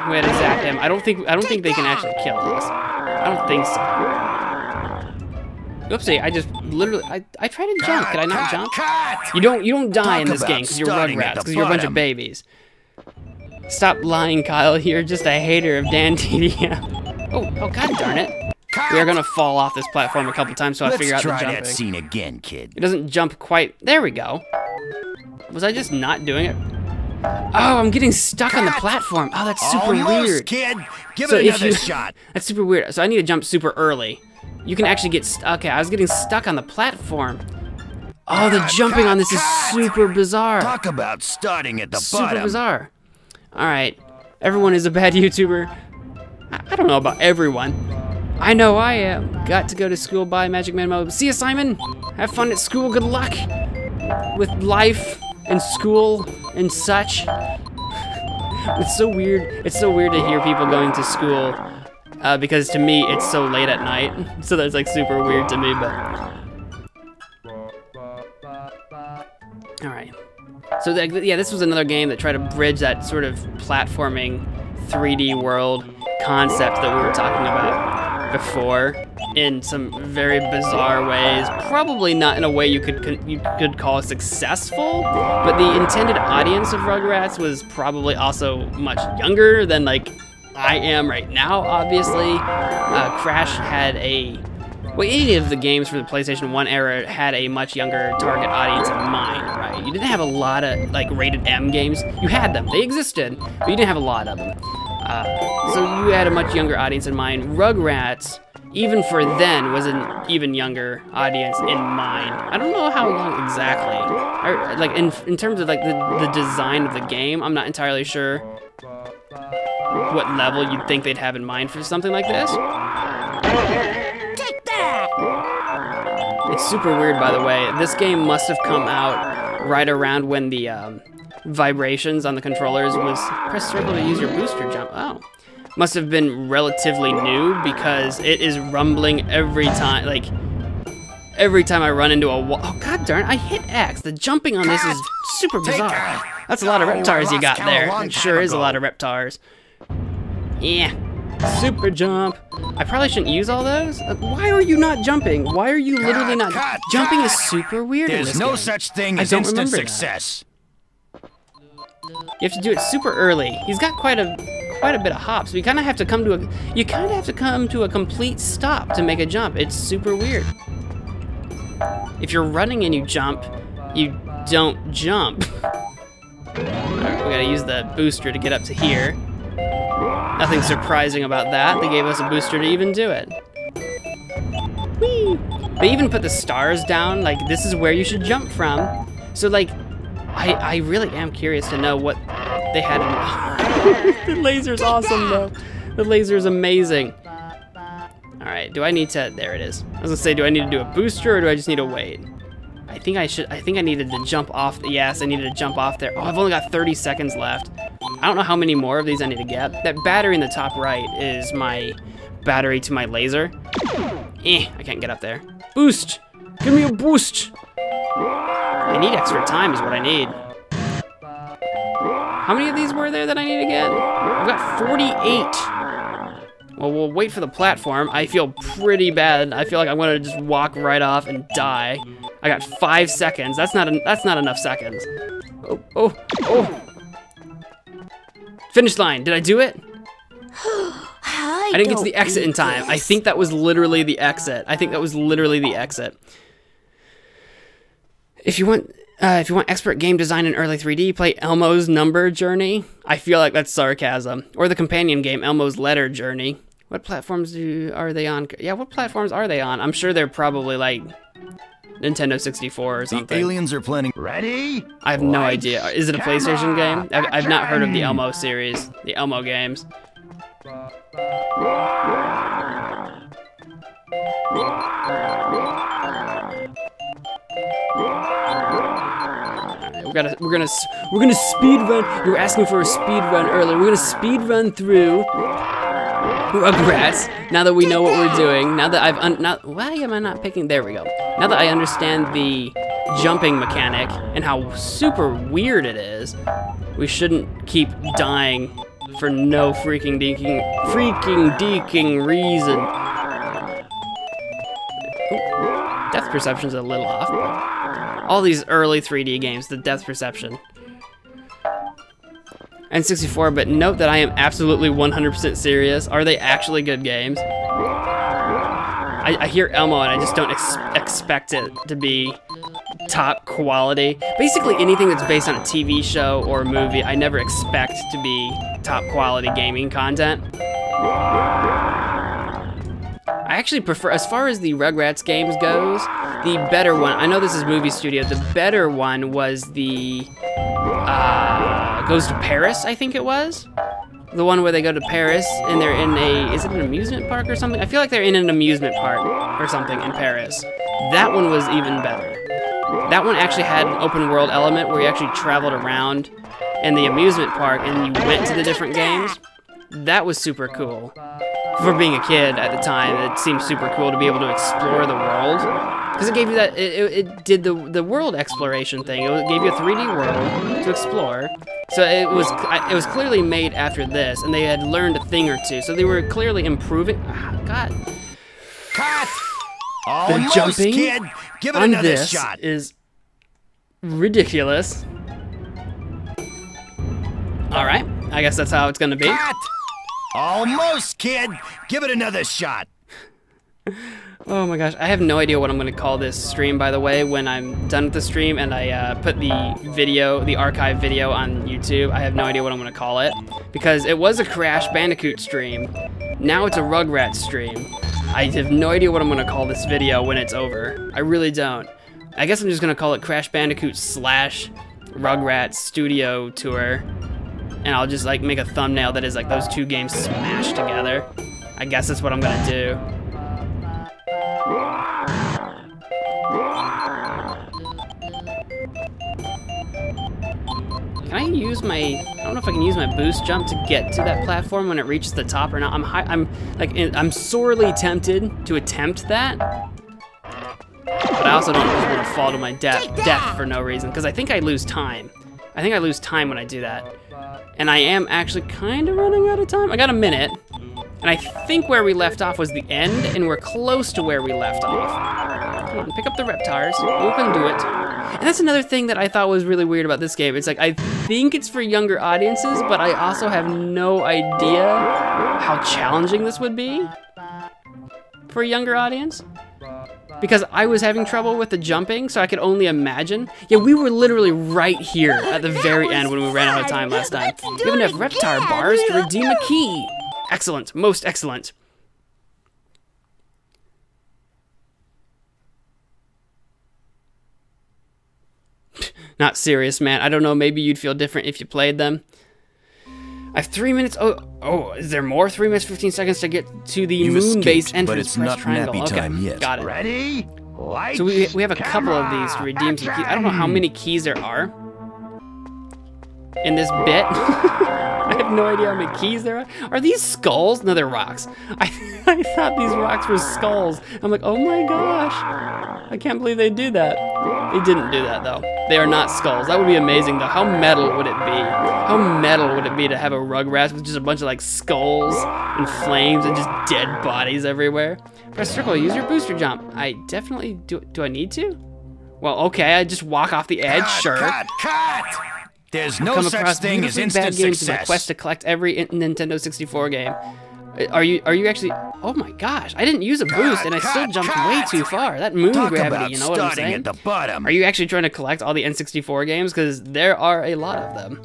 we had to zap him. I don't think they can actually kill us. I don't think so. Oopsie! I just literally I tried to jump. Could I not jump? You don't die in this game because you're Rugrats, because you're a bunch of babies. Stop lying, Kyle. You're just a hater of Dan TDM. Oh, god darn it. We are gonna fall off this platform a couple times so I figure out the jumping. Let's try that scene again, kid. It doesn't jump quite. There we go. Was I just not doing it? Oh, I'm getting stuck on the platform. Oh, that's super weird. Kid. Give So it if another you- shot. That's super weird. So I need to jump super early. You can actually get okay, I was getting stuck on the platform. Oh, the jumping on this is super bizarre. Talk about starting at the Super bottom. bizarre. Alright. Everyone is a bad YouTuber. I don't know about everyone. I know I am. Got to go to school. Bye, MagicManMo. See you, Simon. Have fun at school. Good luck with life and school and such. It's so weird. It's so weird to hear people going to school because to me it's so late at night. So that's like super weird to me. But all right. So yeah, this was another game that tried to bridge that sort of platforming 3D world concept that we were talking about before. in some very bizarre ways. Probably not in a way you could call successful, but the intended audience of Rugrats was probably also much younger than like I am right now, obviously. Crash had well, any of the games for the PlayStation 1 era had a much younger target audience in mind, right? You didn't have a lot of like rated M games. You had them, they existed, but you didn't have a lot of them. So you had a much younger audience in mind. Rugrats, even for then, was an even younger audience in mind. I don't know how young exactly. Like in terms of like the design of the game, I'm not entirely sure what level you'd think they'd have in mind for something like this. Take that! It's super weird, by the way. This game must have come out right around when the vibrations on the controllers was press circle to use your booster jump. Oh. Must have been relatively new because it is rumbling every time. Like, every time I run into a wall. Oh, god darn, I hit X. The jumping on this is super bizarre. That's a lot of Reptars you got there. It sure is a lot of Reptars. Yeah. Super jump. I probably shouldn't use all those. Why are you not jumping? Why are you literally not jumping? Is super weird. There's no such thing as instant success. You have to do it super early. He's got quite a bit of hops. So you kind of have to come to a complete stop to make a jump. It's super weird. If you're running and you jump, you don't jump. Alright, we gotta use the booster to get up to here. Nothing surprising about that. They gave us a booster to even do it. Whee! They even put the stars down, like this is where you should jump from. So like, I really am curious to know what they had in The laser's awesome though. The laser's amazing. Alright, do I need to, there it is. I was gonna say, do I need to do a booster or do I just need to wait? I think I needed to jump off, yes, I needed to jump off there. Oh, I've only got 30 seconds left. I don't know how many more of these I need to get. That battery in the top right is my battery to my laser. I can't get up there. Boost! Give me a boost! I need extra time is what I need. How many of these were there that I need to get? I've got 48. Well, we'll wait for the platform. I feel pretty bad. I feel like I'm gonna just walk right off and die. I got 5 seconds. That's not enough seconds. Oh. Finish line. Did I do it? I didn't get to the exit in time. I think that was literally the exit. If you want expert game design in early 3D, play Elmo's Number Journey. I feel like that's sarcasm. Or the companion game, Elmo's Letter Journey. What platforms are they on? Yeah, what platforms are they on? I'm sure they're probably like Nintendo 64 or something. The aliens are planning. Ready? I have no idea. Is it a PlayStation game? I've not heard of the Elmo series, the Elmo games. We're gonna speed run. You were asking for a speed run earlier. We're gonna speed run through Rugrats. Now that we know what we're doing. Now that why am I not picking? There we go. Now that I understand the jumping mechanic and how super weird it is, we shouldn't keep dying for no freaking deaking reason. Ooh, depth perception's a little off, but all these early 3D games, the depth perception. And 64, but note that I am absolutely 100% serious. Are they actually good games? I hear Elmo and I just don't expect it to be top quality. Basically anything that's based on a TV show or a movie, I never expect to be top quality gaming content. I actually prefer, as far as the Rugrats games goes, the better one, I know this is Movie Studio, the better one was the Goes to Paris, I think it was. The one where they go to Paris and they're in is it an amusement park or something? I feel like they're in an amusement park or something in Paris. That one was even better. That one actually had an open world element where you actually traveled around in the amusement park and you went to the different games. That was super cool. For being a kid at the time, it seemed super cool to be able to explore the world. Because it gave you that, it did the world exploration thing. It gave you a 3D world to explore. So it was clearly made after this, and they had learned a thing or two. So they were clearly improving. God. Cut! The Almost, jumping kid. Give it on another this shot. is ridiculous. All right, I guess that's how it's gonna be. Cut! Almost, kid. Give it another shot. Oh my gosh, I have no idea what I'm gonna call this stream, by the way, when I'm done with the stream and I put the video, the archive video on YouTube. I have no idea what I'm gonna call it, because it was a Crash Bandicoot stream. Now it's a Rugrats stream. I have no idea what I'm gonna call this video when it's over. I really don't. I guess I'm just gonna call it Crash Bandicoot / Rugrats Studio Tour. And I'll just like make a thumbnail that is like those two games smashed together. I guess that's what I'm gonna do. Can I use my, I don't know if I can use my boost jump to get to that platform when it reaches the top or not. I'm sorely tempted to attempt that. But I also don't want to fall to my death for no reason, because I think I lose time. I think I lose time when I do that. And I am actually kind of running out of time. I got a minute. And I think where we left off was the end, and we're close to where we left off. Come on, pick up the reptars. You can do it. And that's another thing that I thought was really weird about this game. It's like, I think it's for younger audiences, but I also have no idea how challenging this would be for a younger audience. Because I was having trouble with the jumping, so I could only imagine. Yeah, we were literally right here at the very end when we ran out of time last time. We have enough reptar bars to redeem a key. Excellent, most excellent. Not serious, man. I don't know, maybe you'd feel different if you played them. I have 3 minutes. Oh, is there more? 3 minutes, 15 seconds to get to the moon base entrance. But it's press not triangle. nappy Okay, time yet. got it. Ready? Lights, So we have a couple of camera, these to redeem some keys. action. I don't know how many keys there are in this bit. I have no idea how many keys there are. Are these skulls? No, they're rocks. I thought these rocks were skulls. I'm like, oh my gosh. I can't believe they do that. They didn't do that, though. They are not skulls. That would be amazing, though. How metal would it be? How metal would it be to have a Rugrats with just a bunch of, like, skulls and flames and just dead bodies everywhere? Press circle, use your booster jump. I definitely... Do I need to? Well, okay, I just walk off the edge, sure. Cut! There's no Come such across thing as beautifully instant bad games in my success. quest to collect every Nintendo 64 game. Are you actually? Oh my gosh! I didn't use a boost, and I still jumped way too far. That moon Talk gravity, about you know what I'm starting saying? at the bottom. Are you actually trying to collect all the N64 games? Because there are a lot of them.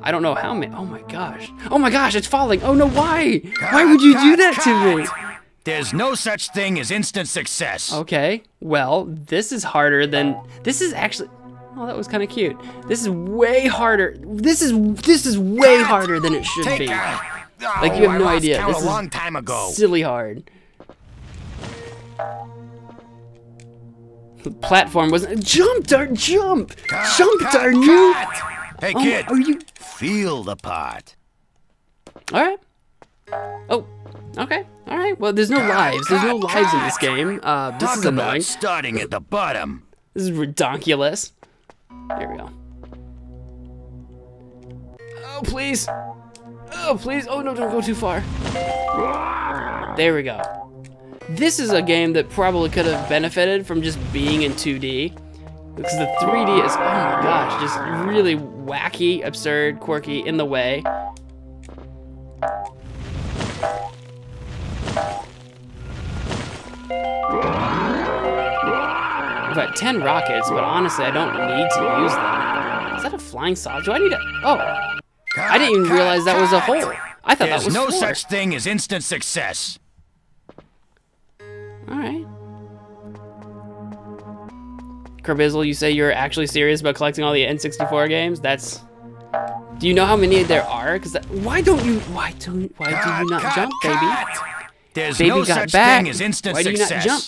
I don't know how many. Oh my gosh! Oh my gosh! It's falling! Oh no! Why? Why would you do that to me? There's no such thing as instant success. Okay. Well, this is harder than. This is actually. Oh, that was kind of cute. This is way harder. This is way harder than it should be. Like, you have no idea. Count This a long time ago. is silly hard. The platform wasn't. Jump, Dart, jump! Jump, Dart, you! Hey, Oh, kid. are you? Feel the part. All right. Oh, okay. All right. Well, there's no lives. There's no lives in this game. This Talk is about annoying. starting at the bottom. This is redonkulous. There we go. Oh, please. Oh, please. Oh, no, don't go too far. There we go. This is a game that probably could have benefited from just being in 2D. Because the 3D is, oh my gosh, just really wacky, absurd, quirky, in the way. I've got 10 rockets, but honestly, I don't need to use them. Is that a flying saw? Do I need a... Oh. I didn't even realize that was a hole. I thought that was no floor. such thing as instant success. Alright. Kerbizzle, you say you're actually serious about collecting all the N64 games? That's... Do you know how many there are? Because why do you not jump, baby? There's Baby no got such back. thing as instant Why do you not success. jump?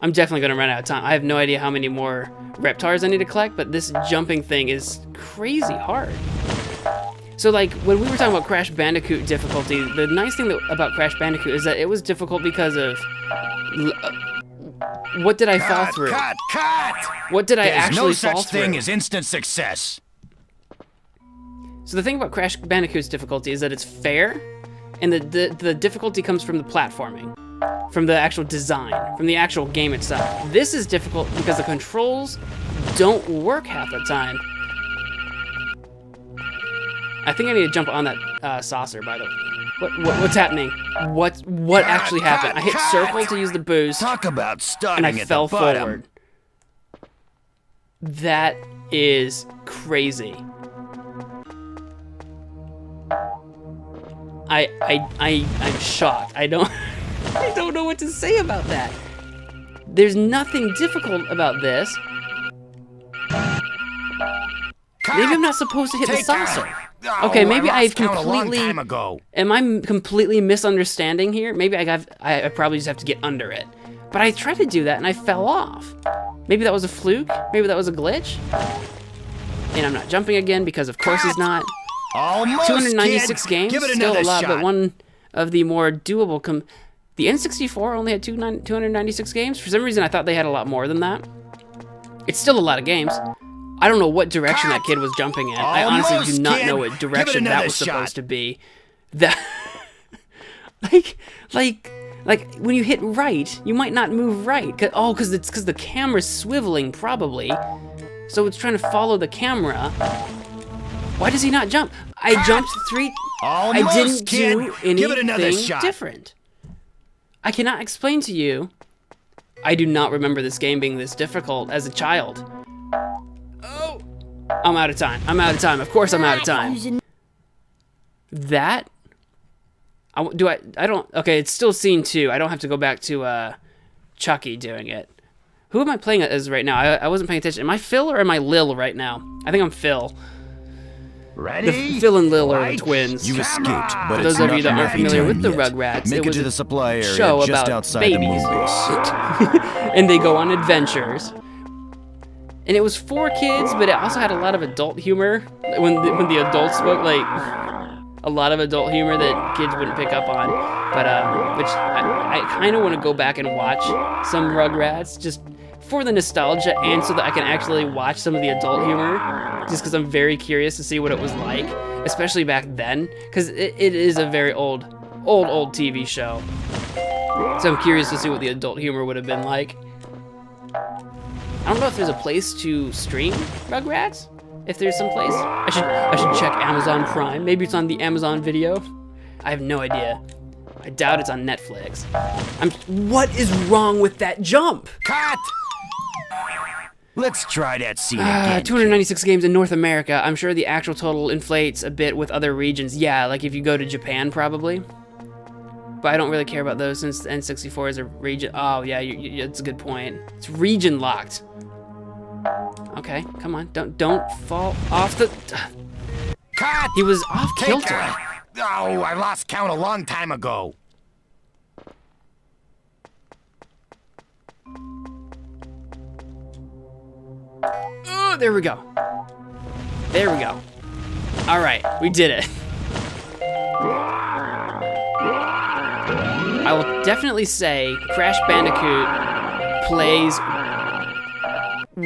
I'm definitely gonna run out of time. I have no idea how many more reptars I need to collect, but this jumping thing is crazy hard. So like, when we were talking about Crash Bandicoot difficulty, the nice thing about Crash Bandicoot is that it was difficult because of... what did I fall through? What did I actually fall There's no such through? thing as instant success. So the thing about Crash Bandicoot's difficulty is that it's fair, and the difficulty comes from the platforming. from the actual design, from the actual game itself. This is difficult because the controls don't work half the time. I think I need to jump on that saucer, by the way. What's happening? What actually happened? I hit circle to use the boost, Talk about starting and I at fell the bottom. forward. That is crazy. I'm shocked. I don't know what to say about that. There's nothing difficult about this. Maybe I'm not supposed to hit the saucer. Okay, maybe I've completely. Am I completely misunderstanding here? Maybe I probably just have to get under it. But I tried to do that and I fell off. Maybe that was a fluke. Maybe that was a glitch. And I'm not jumping again because of course he's not. Almost, 296 kid. games, Give it still a another lot, shot. but one of the more doable. The N64 only had 296 games. For some reason, I thought they had a lot more than that. It's still a lot of games. I don't know what direction that kid was jumping in. I honestly do not know what direction that was supposed to be. That, like when you hit right, you might not move right. Because the camera's swiveling probably, so it's trying to follow the camera. Why does he not jump? I jumped three. I didn't do anything different. I cannot explain to you. I do not remember this game being this difficult as a child. Oh, I'm out of time. I'm out of time. Of course I'm out of time. That? I don't. Okay, it's still scene 2. I don't have to go back to Chucky doing it. Who am I playing as right now? I wasn't paying attention. Am I Phil or am I Lil right now? I think I'm Phil. Ready? Phil and Lil are the twins. You escaped, but For those it's of you not that aren't familiar with the yet. Rugrats, Make it it was to a the supply area show just about outside babies. the moon. And they go on adventures. And it was for kids, but it also had a lot of adult humor. When the adults spoke, like a lot of adult humor that kids wouldn't pick up on. But which I kind of want to go back and watch some Rugrats just for the nostalgia and so that I can actually watch some of the adult humor. Just because I'm very curious to see what it was like, especially back then, because it is a very old TV show. So I'm curious to see what the adult humor would have been like. I don't know if there's a place to stream Rugrats. If there's some place, I should check Amazon Prime. Maybe it's on the Amazon Video. I have no idea. I doubt it's on Netflix. What is wrong with that jump? Cut! Let's try that scene again. 296 games in North America. I'm sure the actual total inflates a bit with other regions. Yeah, like if you go to Japan, probably. But I don't really care about those since the N64 is a region. Oh yeah, it's a good point. It's region locked. Okay, come on, don't fall off the. Cut! He was off kilter. Oh, I lost count a long time ago. Oh, there we go. There we go. All right, we did it. I will definitely say Crash Bandicoot plays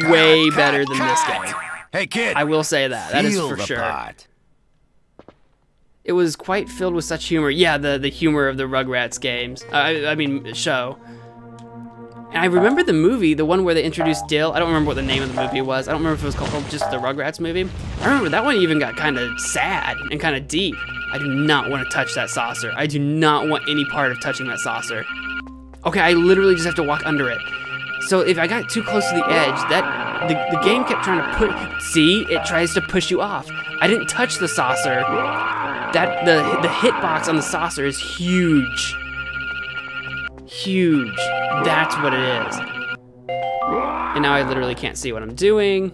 way better than this game. Hey kid, I will say that. That is feel for the sure. pot. It was quite filled with such humor. Yeah, the humor of the Rugrats games. I mean, show. And I remember the movie, the one where they introduced Dale. I don't remember what the name of the movie was. I don't remember if it was called just the Rugrats movie. I remember that one even got kind of sad and kind of deep. I do not want to touch that saucer. I do not want any part of touching that saucer. Okay, I literally just have to walk under it. So if I got too close to the edge, the game kept trying to put. See, it tries to push you off. I didn't touch the saucer. The hitbox on the saucer is huge. Huge. That's what it is. And now I literally can't see what I'm doing.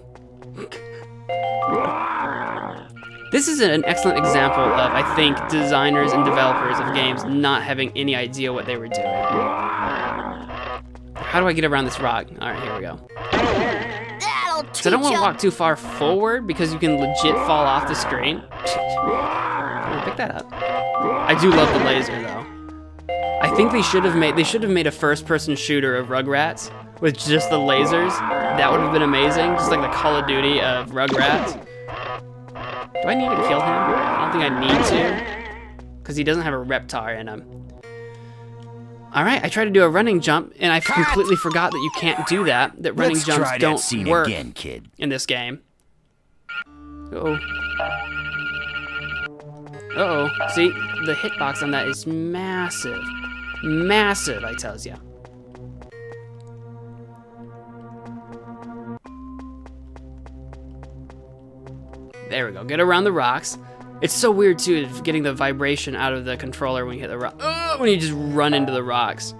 This is an excellent example of, I think, designers and developers of games not having any idea what they were doing. How do I get around this rock? All right, here we go. So I don't want to walk too far forward because you can legit fall off the screen. Pick that up. I do love the laser though. I think they should have made a first-person shooter of Rugrats with just the lasers. That would have been amazing, just like the Call of Duty of Rugrats. Do I need to kill him? I don't think I need to, because he doesn't have a Reptar in him. All right, I tried to do a running jump, and I completely forgot that you can't do that. That running Let's jumps try that don't scene work again, kid. in this game. Uh-oh. Uh-oh. See, the hitbox on that is massive. Massive, I tells ya. There we go. Get around the rocks. It's so weird too, getting the vibration out of the controller when you hit the rock. When you just run into the rocks,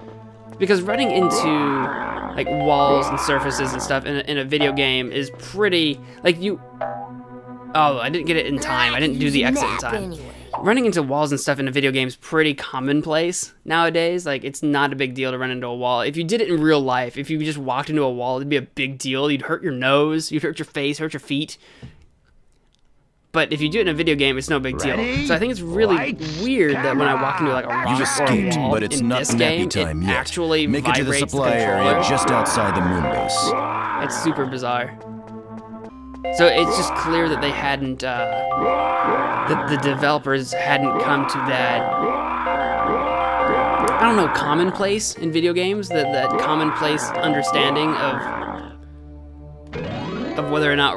because running into like walls and surfaces and stuff in a video game is pretty like you. Oh, I didn't get it in time. I didn't do the exit in time. Running into walls and stuff in a video game is pretty commonplace nowadays. Like, it's not a big deal to run into a wall. If you did it in real life, if you just walked into a wall, it'd be a big deal. You'd hurt your nose, you'd hurt your face, hurt your feet. But if you do it in a video game, it's no big deal. So I think it's really weird that when I walk into like a rock or a wall but it's in not this game, time it yet. actually Make it to the vibrates supply the area controller. just outside the moon base. It's super bizarre. So it's just clear that they hadn't, that the developers hadn't come to that, I don't know, commonplace in video games, that commonplace understanding of whether or not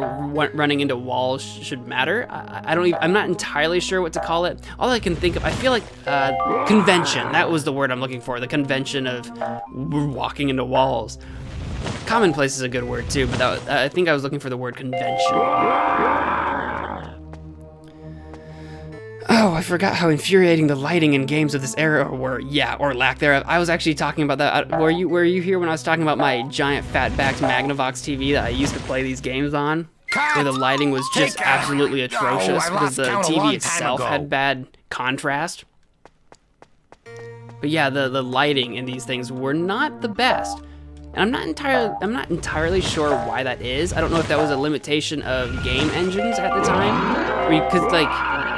running into walls should matter. I'm not entirely sure what to call it. All I can think of, I feel like convention, that was the word I'm looking for, the convention of walking into walls. Commonplace is a good word too, but I think I was looking for the word convention. Oh, I forgot how infuriating the lighting in games of this era were. Yeah, or lack thereof. I was actually talking about that. Were you here when I was talking about my giant fat-backed Magnavox TV that I used to play these games on? Where the lighting was just absolutely atrocious because the TV itself had bad contrast. But yeah, the lighting in these things were not the best. And I'm not entirely sure why that is. I don't know if that was a limitation of game engines at the time, because like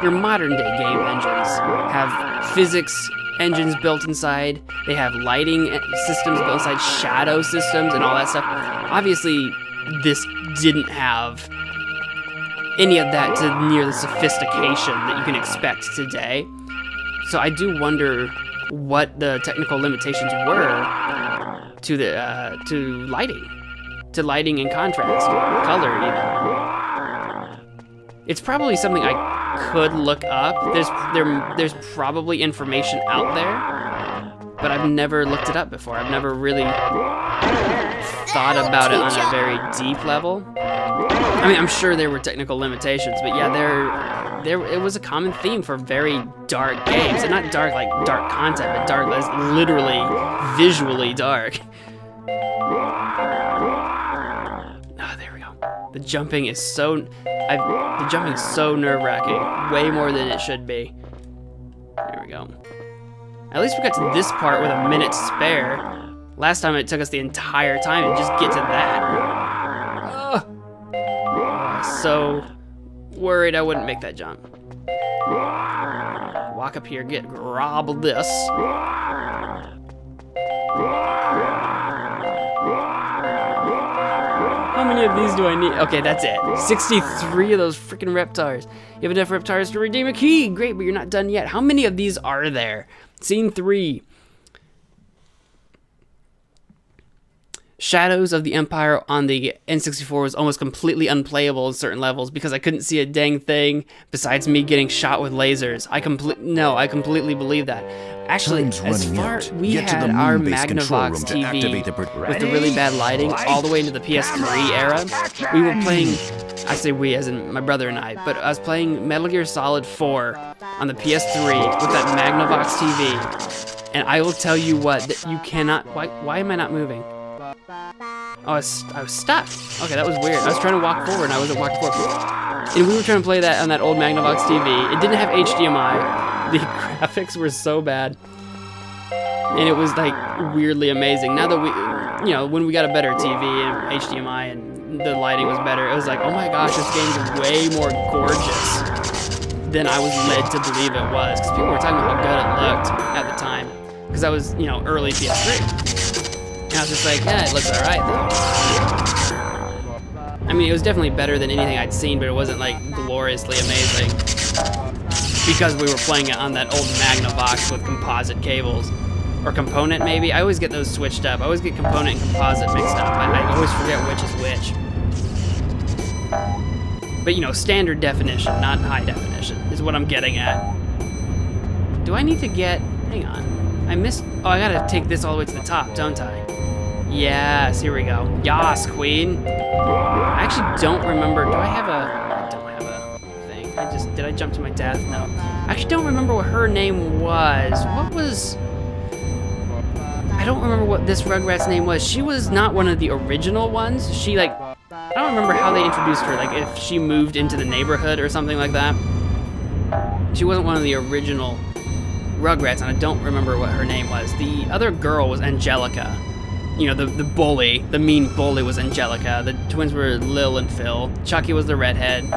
your modern day game engines have physics engines built inside. They have lighting systems built inside, shadow systems, and all that stuff. Obviously, this didn't have any of that to near the sophistication that you can expect today. So I do wonder what the technical limitations were to the to lighting and contrast, color even. It's probably something I could look up. There's probably information out there, but I've never looked it up before. I've never really thought about it on a very deep level. I mean, I'm sure there were technical limitations, but yeah, it was a common theme for very dark games, and not dark like dark content, but dark as literally visually dark. Ah, there we go. The jumping is so nerve-wracking, way more than it should be. There we go. At least we got to this part with a minute to spare. Last time it took us the entire time to just get to that. So worried I wouldn't make that jump. Walk up here, grab this. How many of these do I need? Okay, that's it. 63 of those freaking Reptars. You have enough Reptars to redeem a key. Great, but you're not done yet. How many of these are there? Scene 3. Shadows of the Empire on the N64 was almost completely unplayable in certain levels because I couldn't see a dang thing besides me getting shot with lasers. I completely believe that. Actually, as far we had our Magnavox TV with the really bad lighting all the way into the PS3 era. We were playing, I say we as in my brother and I, but I was playing Metal Gear Solid 4 on the PS3 with that Magnavox TV. And I will tell you what, that you cannot, why am I not moving? Oh, I was stuck. Okay, that was weird. I was trying to walk forward and I wasn't walking forward. And we were trying to play that on that old Magnavox TV. It didn't have HDMI. The graphics were so bad. And it was like weirdly amazing. Now that we, you know, when we got a better TV and HDMI and the lighting was better, it was like, oh my gosh, this game's way more gorgeous than I was led to believe it was. Because people were talking about how good it looked at the time. Because I was, you know, early PS3. And I was just like, yeah, it looks alright though. I mean, it was definitely better than anything I'd seen, but it wasn't like gloriously amazing. Because we were playing it on that old Magnavox with composite cables. Or component, maybe. I always get those switched up. I always get component and composite mixed up. I always forget which is which. But, you know, standard definition, not high definition, is what I'm getting at. Do I need to get... Hang on. I missed... Oh, I gotta take this all the way to the top, don't I? Yes, here we go. Yas, queen. I actually don't remember... Do I have a... I don't have a thing. Did I jump to my death? No. I actually don't remember what her name was. What was... I don't remember what this Rugrat's name was. She was not one of the original ones. She, like... I don't remember how they introduced her. Like, if she moved into the neighborhood or something like that. She wasn't one of the original Rugrats, and I don't remember what her name was. The other girl was Angelica. You know, the bully, the mean bully was Angelica. The twins were Lil and Phil. Chucky was the redhead.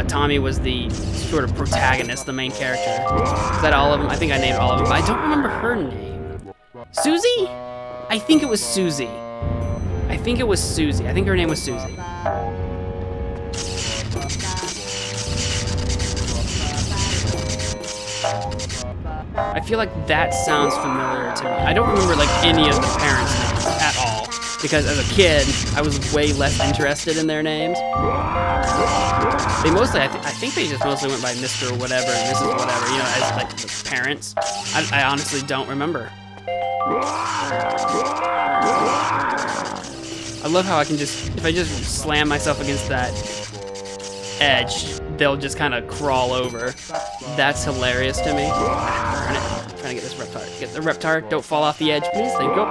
Tommy was the sort of protagonist, the main character. Is that all of them? I think I named all of them, but I don't remember her name. Susie? I think it was Susie. I think it was Susie. I think her name was Susie. I feel like that sounds familiar to me. I don't remember like any of the parents' names at all, because as a kid, I was way less interested in their names. They mostly, I think they just mostly went by Mr. Whatever and Mrs. Whatever, you know, as like the parents. I honestly don't remember. I love how I can just, if I just slam myself against that edge, they'll just kind of crawl over. That's hilarious to me. Darn it. I'm trying to get this Reptar. Get the Reptar. Don't fall off the edge, please. Thank you.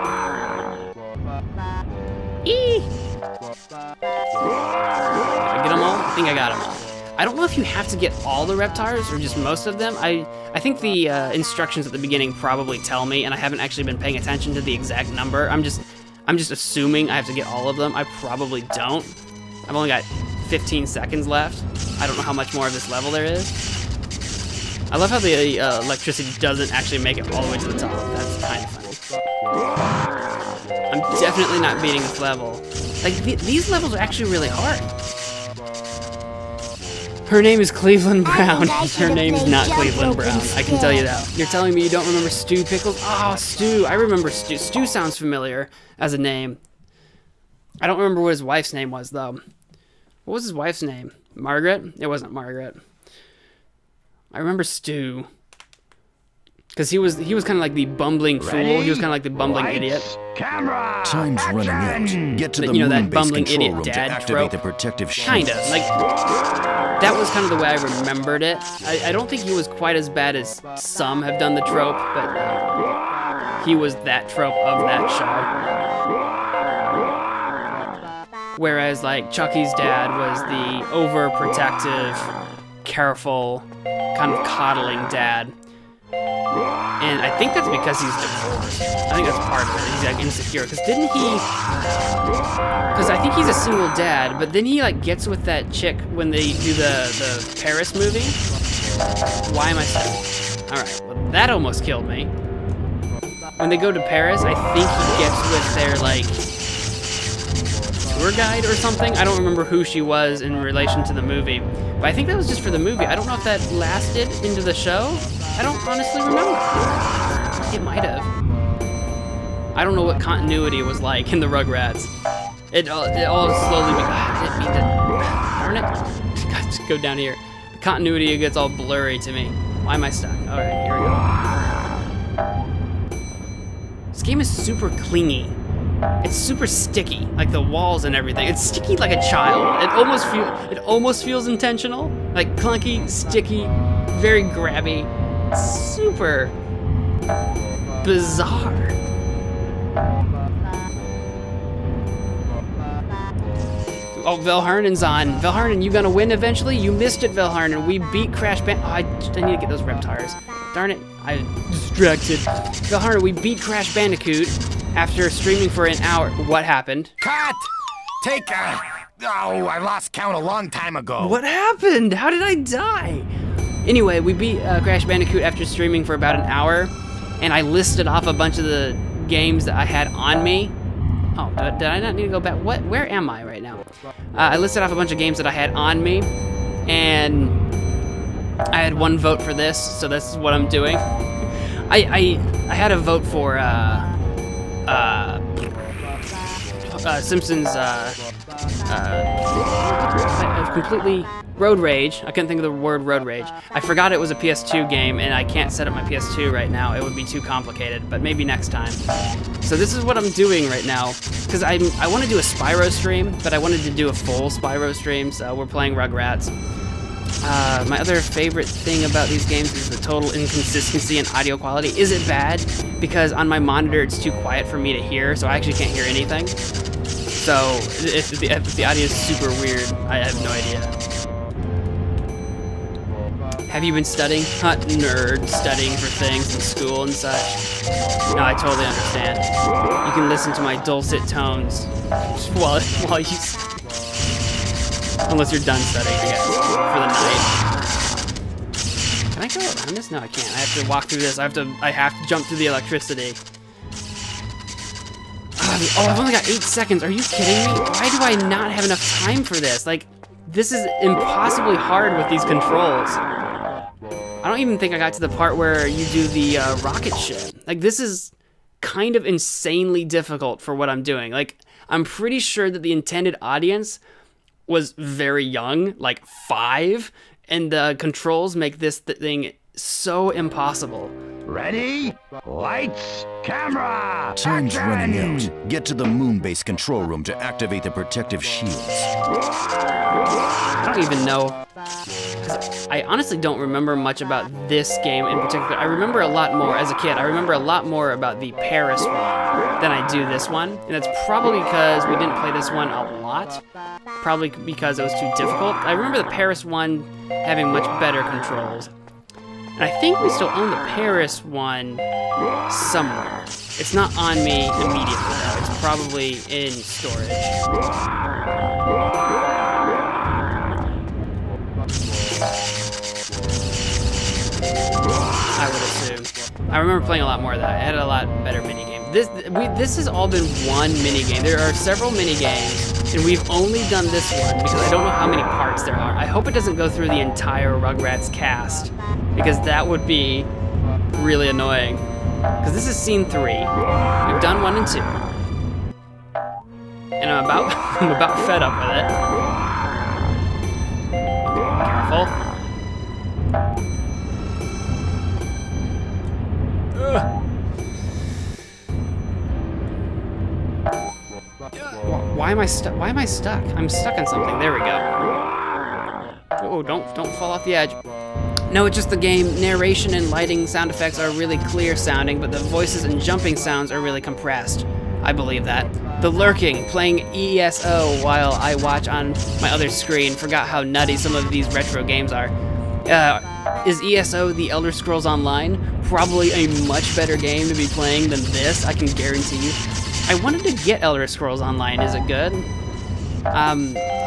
Eee! Did I get them all? I think I got them all. I don't know if you have to get all the Reptars or just most of them. I think the instructions at the beginning probably tell me, and I haven't actually been paying attention to the exact number. I'm just assuming I have to get all of them. I probably don't. I've only got 15 seconds left. I don't know how much more of this level there is. I love how the electricity doesn't actually make it all the way to the top. That's kind of funny. I'm definitely not beating this level. Like, these levels are actually really hard. Her name is Cleveland Brown. Her name is not Cleveland Brown. I can tell you that. You're telling me you don't remember Stu Pickles? Oh, Stu. I remember Stu. Stu sounds familiar as a name. I don't remember what his wife's name was, though. What was his wife's name? Margaret? It wasn't Margaret. I remember Stu. Because he was kind of like the bumbling fool. He was kind of like the bumbling idiot. Camera! Time's running out. Get to the you know, that moon-based bumbling control idiot room to dad activate trope. the protective shield. Kinda. Like, that was kind of the way I remembered it. I don't think he was quite as bad as some have done the trope, but he was that trope of that show. Whereas, like, Chucky's dad was the overprotective, careful, kind of coddling dad. And I think that's because he's divorced. I think that's part of it. He's like insecure. Because didn't he... Because I think he's a single dad, but then he like gets with that chick when they do the Paris movie. Why am I saying? Alright, well that almost killed me. When they go to Paris, I think he gets with their like tour guide or something. I don't remember who she was in relation to the movie. But I think that was just for the movie. I don't know if that lasted into the show. I don't honestly remember. It might have. I don't know what continuity was like in the Rugrats. It all slowly I didn't mean to... Darn it. Gotta just go down here. The continuity gets all blurry to me. Why am I stuck? Alright, here we go. This game is super clingy. It's super sticky, like the walls and everything. It's sticky like a child. It almost feels intentional. Like clunky, sticky, very grabby. Super bizarre. Oh, Velharnen's on. Velharnen, you gonna win eventually? You missed it, Velharnen. We beat Crash Bandicoot. Oh, I need to get those Reptars. Darn it, I'm distracted. Velharnen, we beat Crash Bandicoot after streaming for an hour. What happened? Cut! Take a... Oh, I lost count a long time ago. What happened? How did I die? Anyway, we beat Crash Bandicoot after streaming for about an hour, and I listed off a bunch of the games that I had on me. Oh, did I not need to go back? What? Where am I right now? I listed off a bunch of games that I had on me, and I had one vote for this, so this is what I'm doing. I had a vote for Simpsons. I've completely Road Rage. I couldn't think of the word Road Rage. I forgot it was a PS2 game, and I can't set up my PS2 right now. It would be too complicated, but maybe next time. So this is what I'm doing right now, because I want to do a Spyro stream, but I wanted to do a full Spyro stream, so we're playing Rugrats. My other favorite thing about these games is the total inconsistency in audio quality. Is it bad? Because on my monitor it's too quiet for me to hear, so I actually can't hear anything. So if the audio is super weird, I have no idea. Have you been studying? Huh, nerd, studying for things in school and such. No, I totally understand. You can listen to my dulcet tones while you... Unless you're done studying, I guess, for the night. Can I go around this? No, I can't. I have to walk through this. I have to jump through the electricity. Oh, I've only got 8 seconds. Are you kidding me? Why do I not have enough time for this? Like, this is impossibly hard with these controls. I don't even think I got to the part where you do the rocket ship. Like, this is kind of insanely difficult for what I'm doing. Like, I'm pretty sure that the intended audience was very young, like 5, and the controls make this thing so impossible. Ready? Lights, camera! Time's running out. Get to the moon base control room to activate the protective shields. I don't even know. I honestly don't remember much about this game in particular. I remember a lot more, as a kid, I remember a lot more about the Paris one than I do this one. And that's probably because we didn't play this one a lot. Probably because it was too difficult. I remember the Paris one having much better controls. And I think we still own the Paris one somewhere. It's not on me immediately though. It's probably in storage. I would assume. I remember playing a lot more of that. It had a lot better minigame. This has all been one minigame. There are several minigames, and we've only done this one because I don't know how many parts there are. I hope it doesn't go through the entire Rugrats cast, because that would be really annoying. Because this is scene 3. We've done 1 and 2. And I'm about fed up with it. Careful. Why am I stuck? Why am I stuck? I'm stuck on something. There we go. Oh, don't fall off the edge. No, it's just the game. Narration and lighting sound effects are really clear sounding, but the voices and jumping sounds are really compressed. I believe that. The lurking, playing ESO while I watch on my other screen. Forgot how nutty some of these retro games are. Is ESO the Elder Scrolls Online? Probably a much better game to be playing than this, I can guarantee you. I wanted to get Elder Scrolls Online. Is it good? I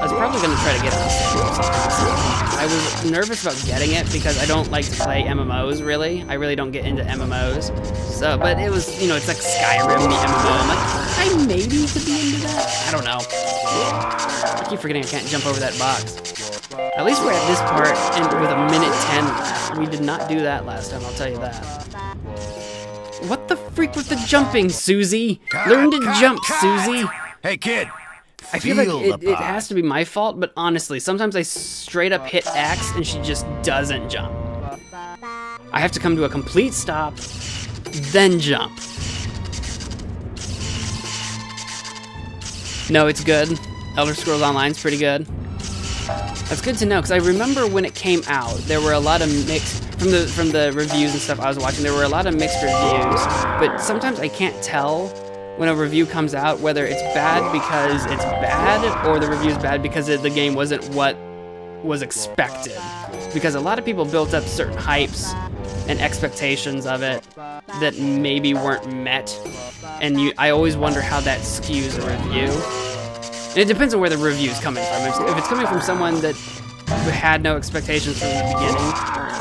was probably going to try to get it on Steam or something. I was nervous about getting it because I don't like to play MMOs, really. I really don't get into MMOs. So, but it was, you know, it's like Skyrim, the MMO. I'm like, I maybe could be into that. I don't know. I keep forgetting I can't jump over that box. At least we're at this part and with a minute 10 left. We did not do that last time, I'll tell you that. What the freak with the jumping, Susie? Learn to jump, Susie. Hey, kid. I feel like it has to be my fault, but honestly, sometimes I straight up hit X and she just doesn't jump. I have to come to a complete stop, then jump. No, it's good. Elder Scrolls Online's pretty good. That's good to know, because I remember when it came out, there were a lot of mixed, from the reviews and stuff I was watching, there were a lot of mixed reviews, but sometimes I can't tell when a review comes out whether it's bad because it's bad, or the review's bad because the game wasn't what was expected. Because a lot of people built up certain hypes and expectations of it that maybe weren't met, and I always wonder how that skews a review. And it depends on where the review's coming from. If it's coming from someone that had no expectations from the beginning,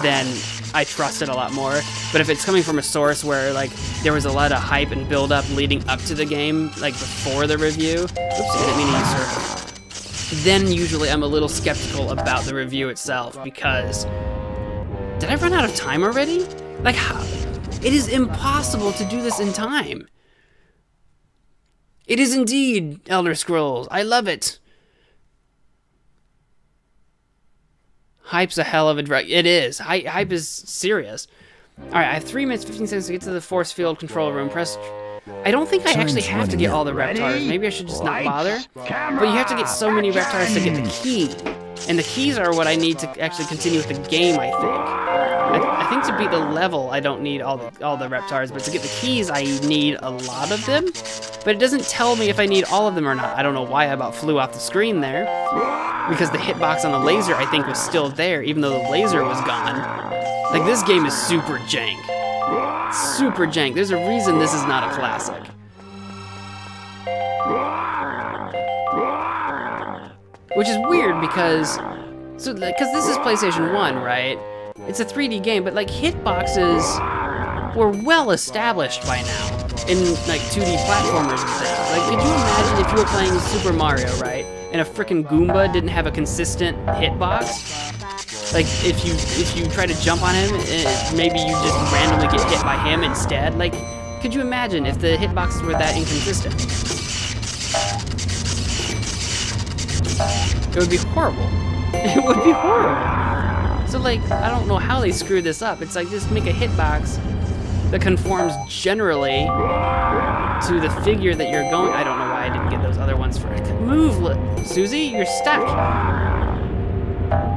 then I trust it a lot more. But if it's coming from a source where like there was a lot of hype and build up leading up to the game, like before the review, oops, I didn't mean to use circle. Then usually I'm a little skeptical about the review itself, because did I run out of time already? Like It is impossible to do this in time. It is indeed Elder Scrolls. I love it. Hype's a hell of a drug. It is. Hype is serious. Alright, I have 3 minutes, 15 seconds to get to the force field control room. Press... I don't think I actually have to get all the reptars. Maybe I should just not bother. But you have to get so many reptars to get the key. And the keys are what I need to actually continue with the game, I think. I think to beat the level, I don't need all the reptars, but to get the keys, I need a lot of them. But it doesn't tell me if I need all of them or not. I don't know why I about flew off the screen there. Because the hitbox on the laser, I think, was still there, even though the laser was gone. Like, this game is super jank. Super jank. There's a reason this is not a classic. Which is weird because this is PlayStation 1, right? It's a 3D game, but like hitboxes were well established by now in like 2D platformers and things. Like, could you imagine if you were playing Super Mario, right? And a frickin' Goomba didn't have a consistent hitbox? Like, if you try to jump on him, maybe you just randomly get hit by him instead. Like, could you imagine if the hitboxes were that inconsistent? It would be horrible. It would be horrible. So, like, I don't know how they screwed this up. It's like, just make a hitbox that conforms generally to the figure that you're going. I don't know why I didn't get those other ones for it. Move, Susie, you're stuck.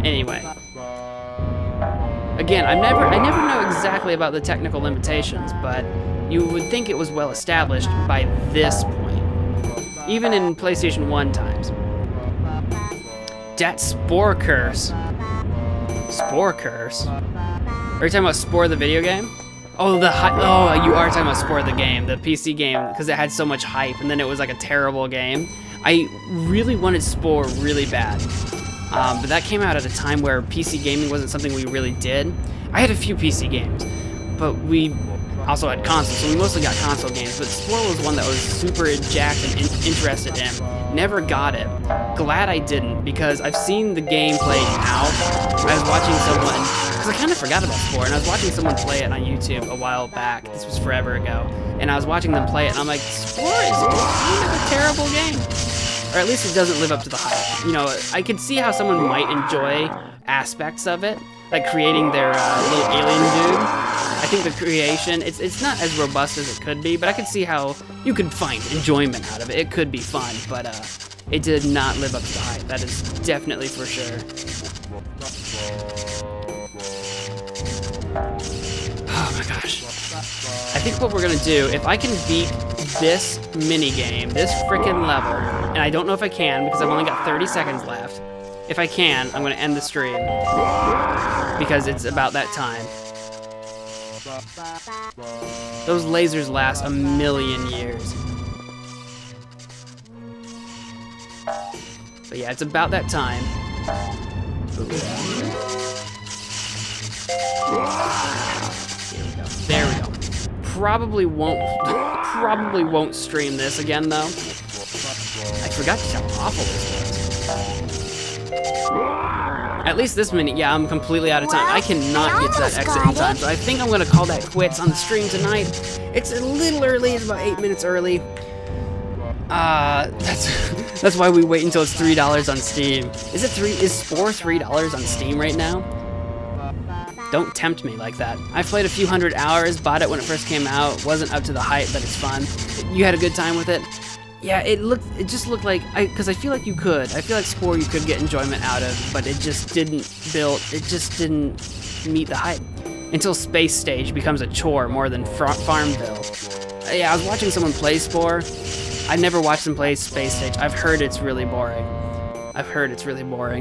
Anyway. Again, I never know exactly about the technical limitations, but you would think it was well established by this point. Even in PlayStation 1 times. Dat Spore Curse. Spore Curse? Are you talking about Spore the video game? Oh, you are talking about Spore the game, the PC game, because it had so much hype, and then it was like a terrible game. I really wanted Spore really bad. But that came out at a time where PC gaming wasn't something we really did. I had a few PC games, but we also had consoles, so we mostly got console games, but Spore was one that I was super jacked and interested in. Never got it. Glad I didn't, because I've seen the gameplay now. I was watching someone, because I kind of forgot about Spore, and I was watching someone play it on YouTube a while back. This was forever ago. And I was watching them play it, and I'm like, Spore is kind of a terrible game. Or at least it doesn't live up to the hype. You know, I could see how someone might enjoy aspects of it, like creating their little alien dude. I think the creation, it's not as robust as it could be, but I could see how you could find enjoyment out of it. It could be fun, but it did not live up to the hype. That is definitely for sure. Oh my gosh. I think what we're gonna do, if I can beat this mini-game, this frickin' level, and I don't know if I can because I've only got 30 seconds left. If I can, I'm gonna end the stream because it's about that time. Those lasers last a million years. But yeah, it's about that time. Here we go. There we go. Probably won't stream this again though. I forgot just how awful this was. At least this minute, yeah, I'm completely out of time. I cannot get to that exit in time, so I think I'm gonna call that quits on the stream tonight. It's a little early, it's about 8 minutes early. That's why we wait until it's $3 on Steam. Is Spore $3 on Steam right now? Don't tempt me like that. I played a few hundred hours, bought it when it first came out, wasn't up to the hype, but it's fun. You had a good time with it? Yeah, it just looked like, because I feel like you could. I feel like Spore you could get enjoyment out of, but it just didn't meet the hype. Until Space Stage becomes a chore more than Farmville. Yeah, I was watching someone play Spore. I never watched them play Space Stage. I've heard it's really boring.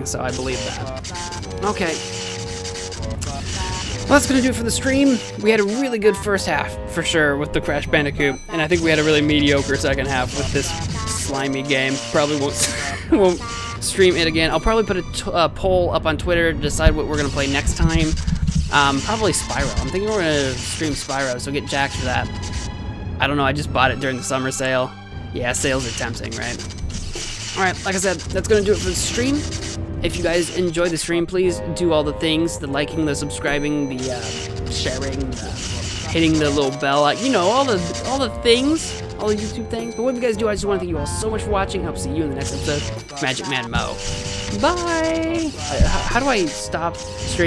So I believe that. Okay. Well, that's gonna do it for the stream. We had a really good first half, for sure, with the Crash Bandicoot, and I think we had a really mediocre second half with this slimy game. Probably won't stream it again. I'll probably put a poll up on Twitter to decide what we're gonna play next time. Probably Spyro. I'm thinking we're gonna stream Spyro, so get jacked for that. I don't know, I just bought it during the summer sale. Yeah, sales are tempting, right? Alright, like I said, that's gonna do it for the stream. If you guys enjoy the stream, please do all the things, the liking, the subscribing, the sharing, the hitting the little bell, you know, all the things, all the YouTube things. But whatever you guys do, I just want to thank you all so much for watching. I hope to see you in the next episode of Magic Man Mo. Bye. How do I stop streaming?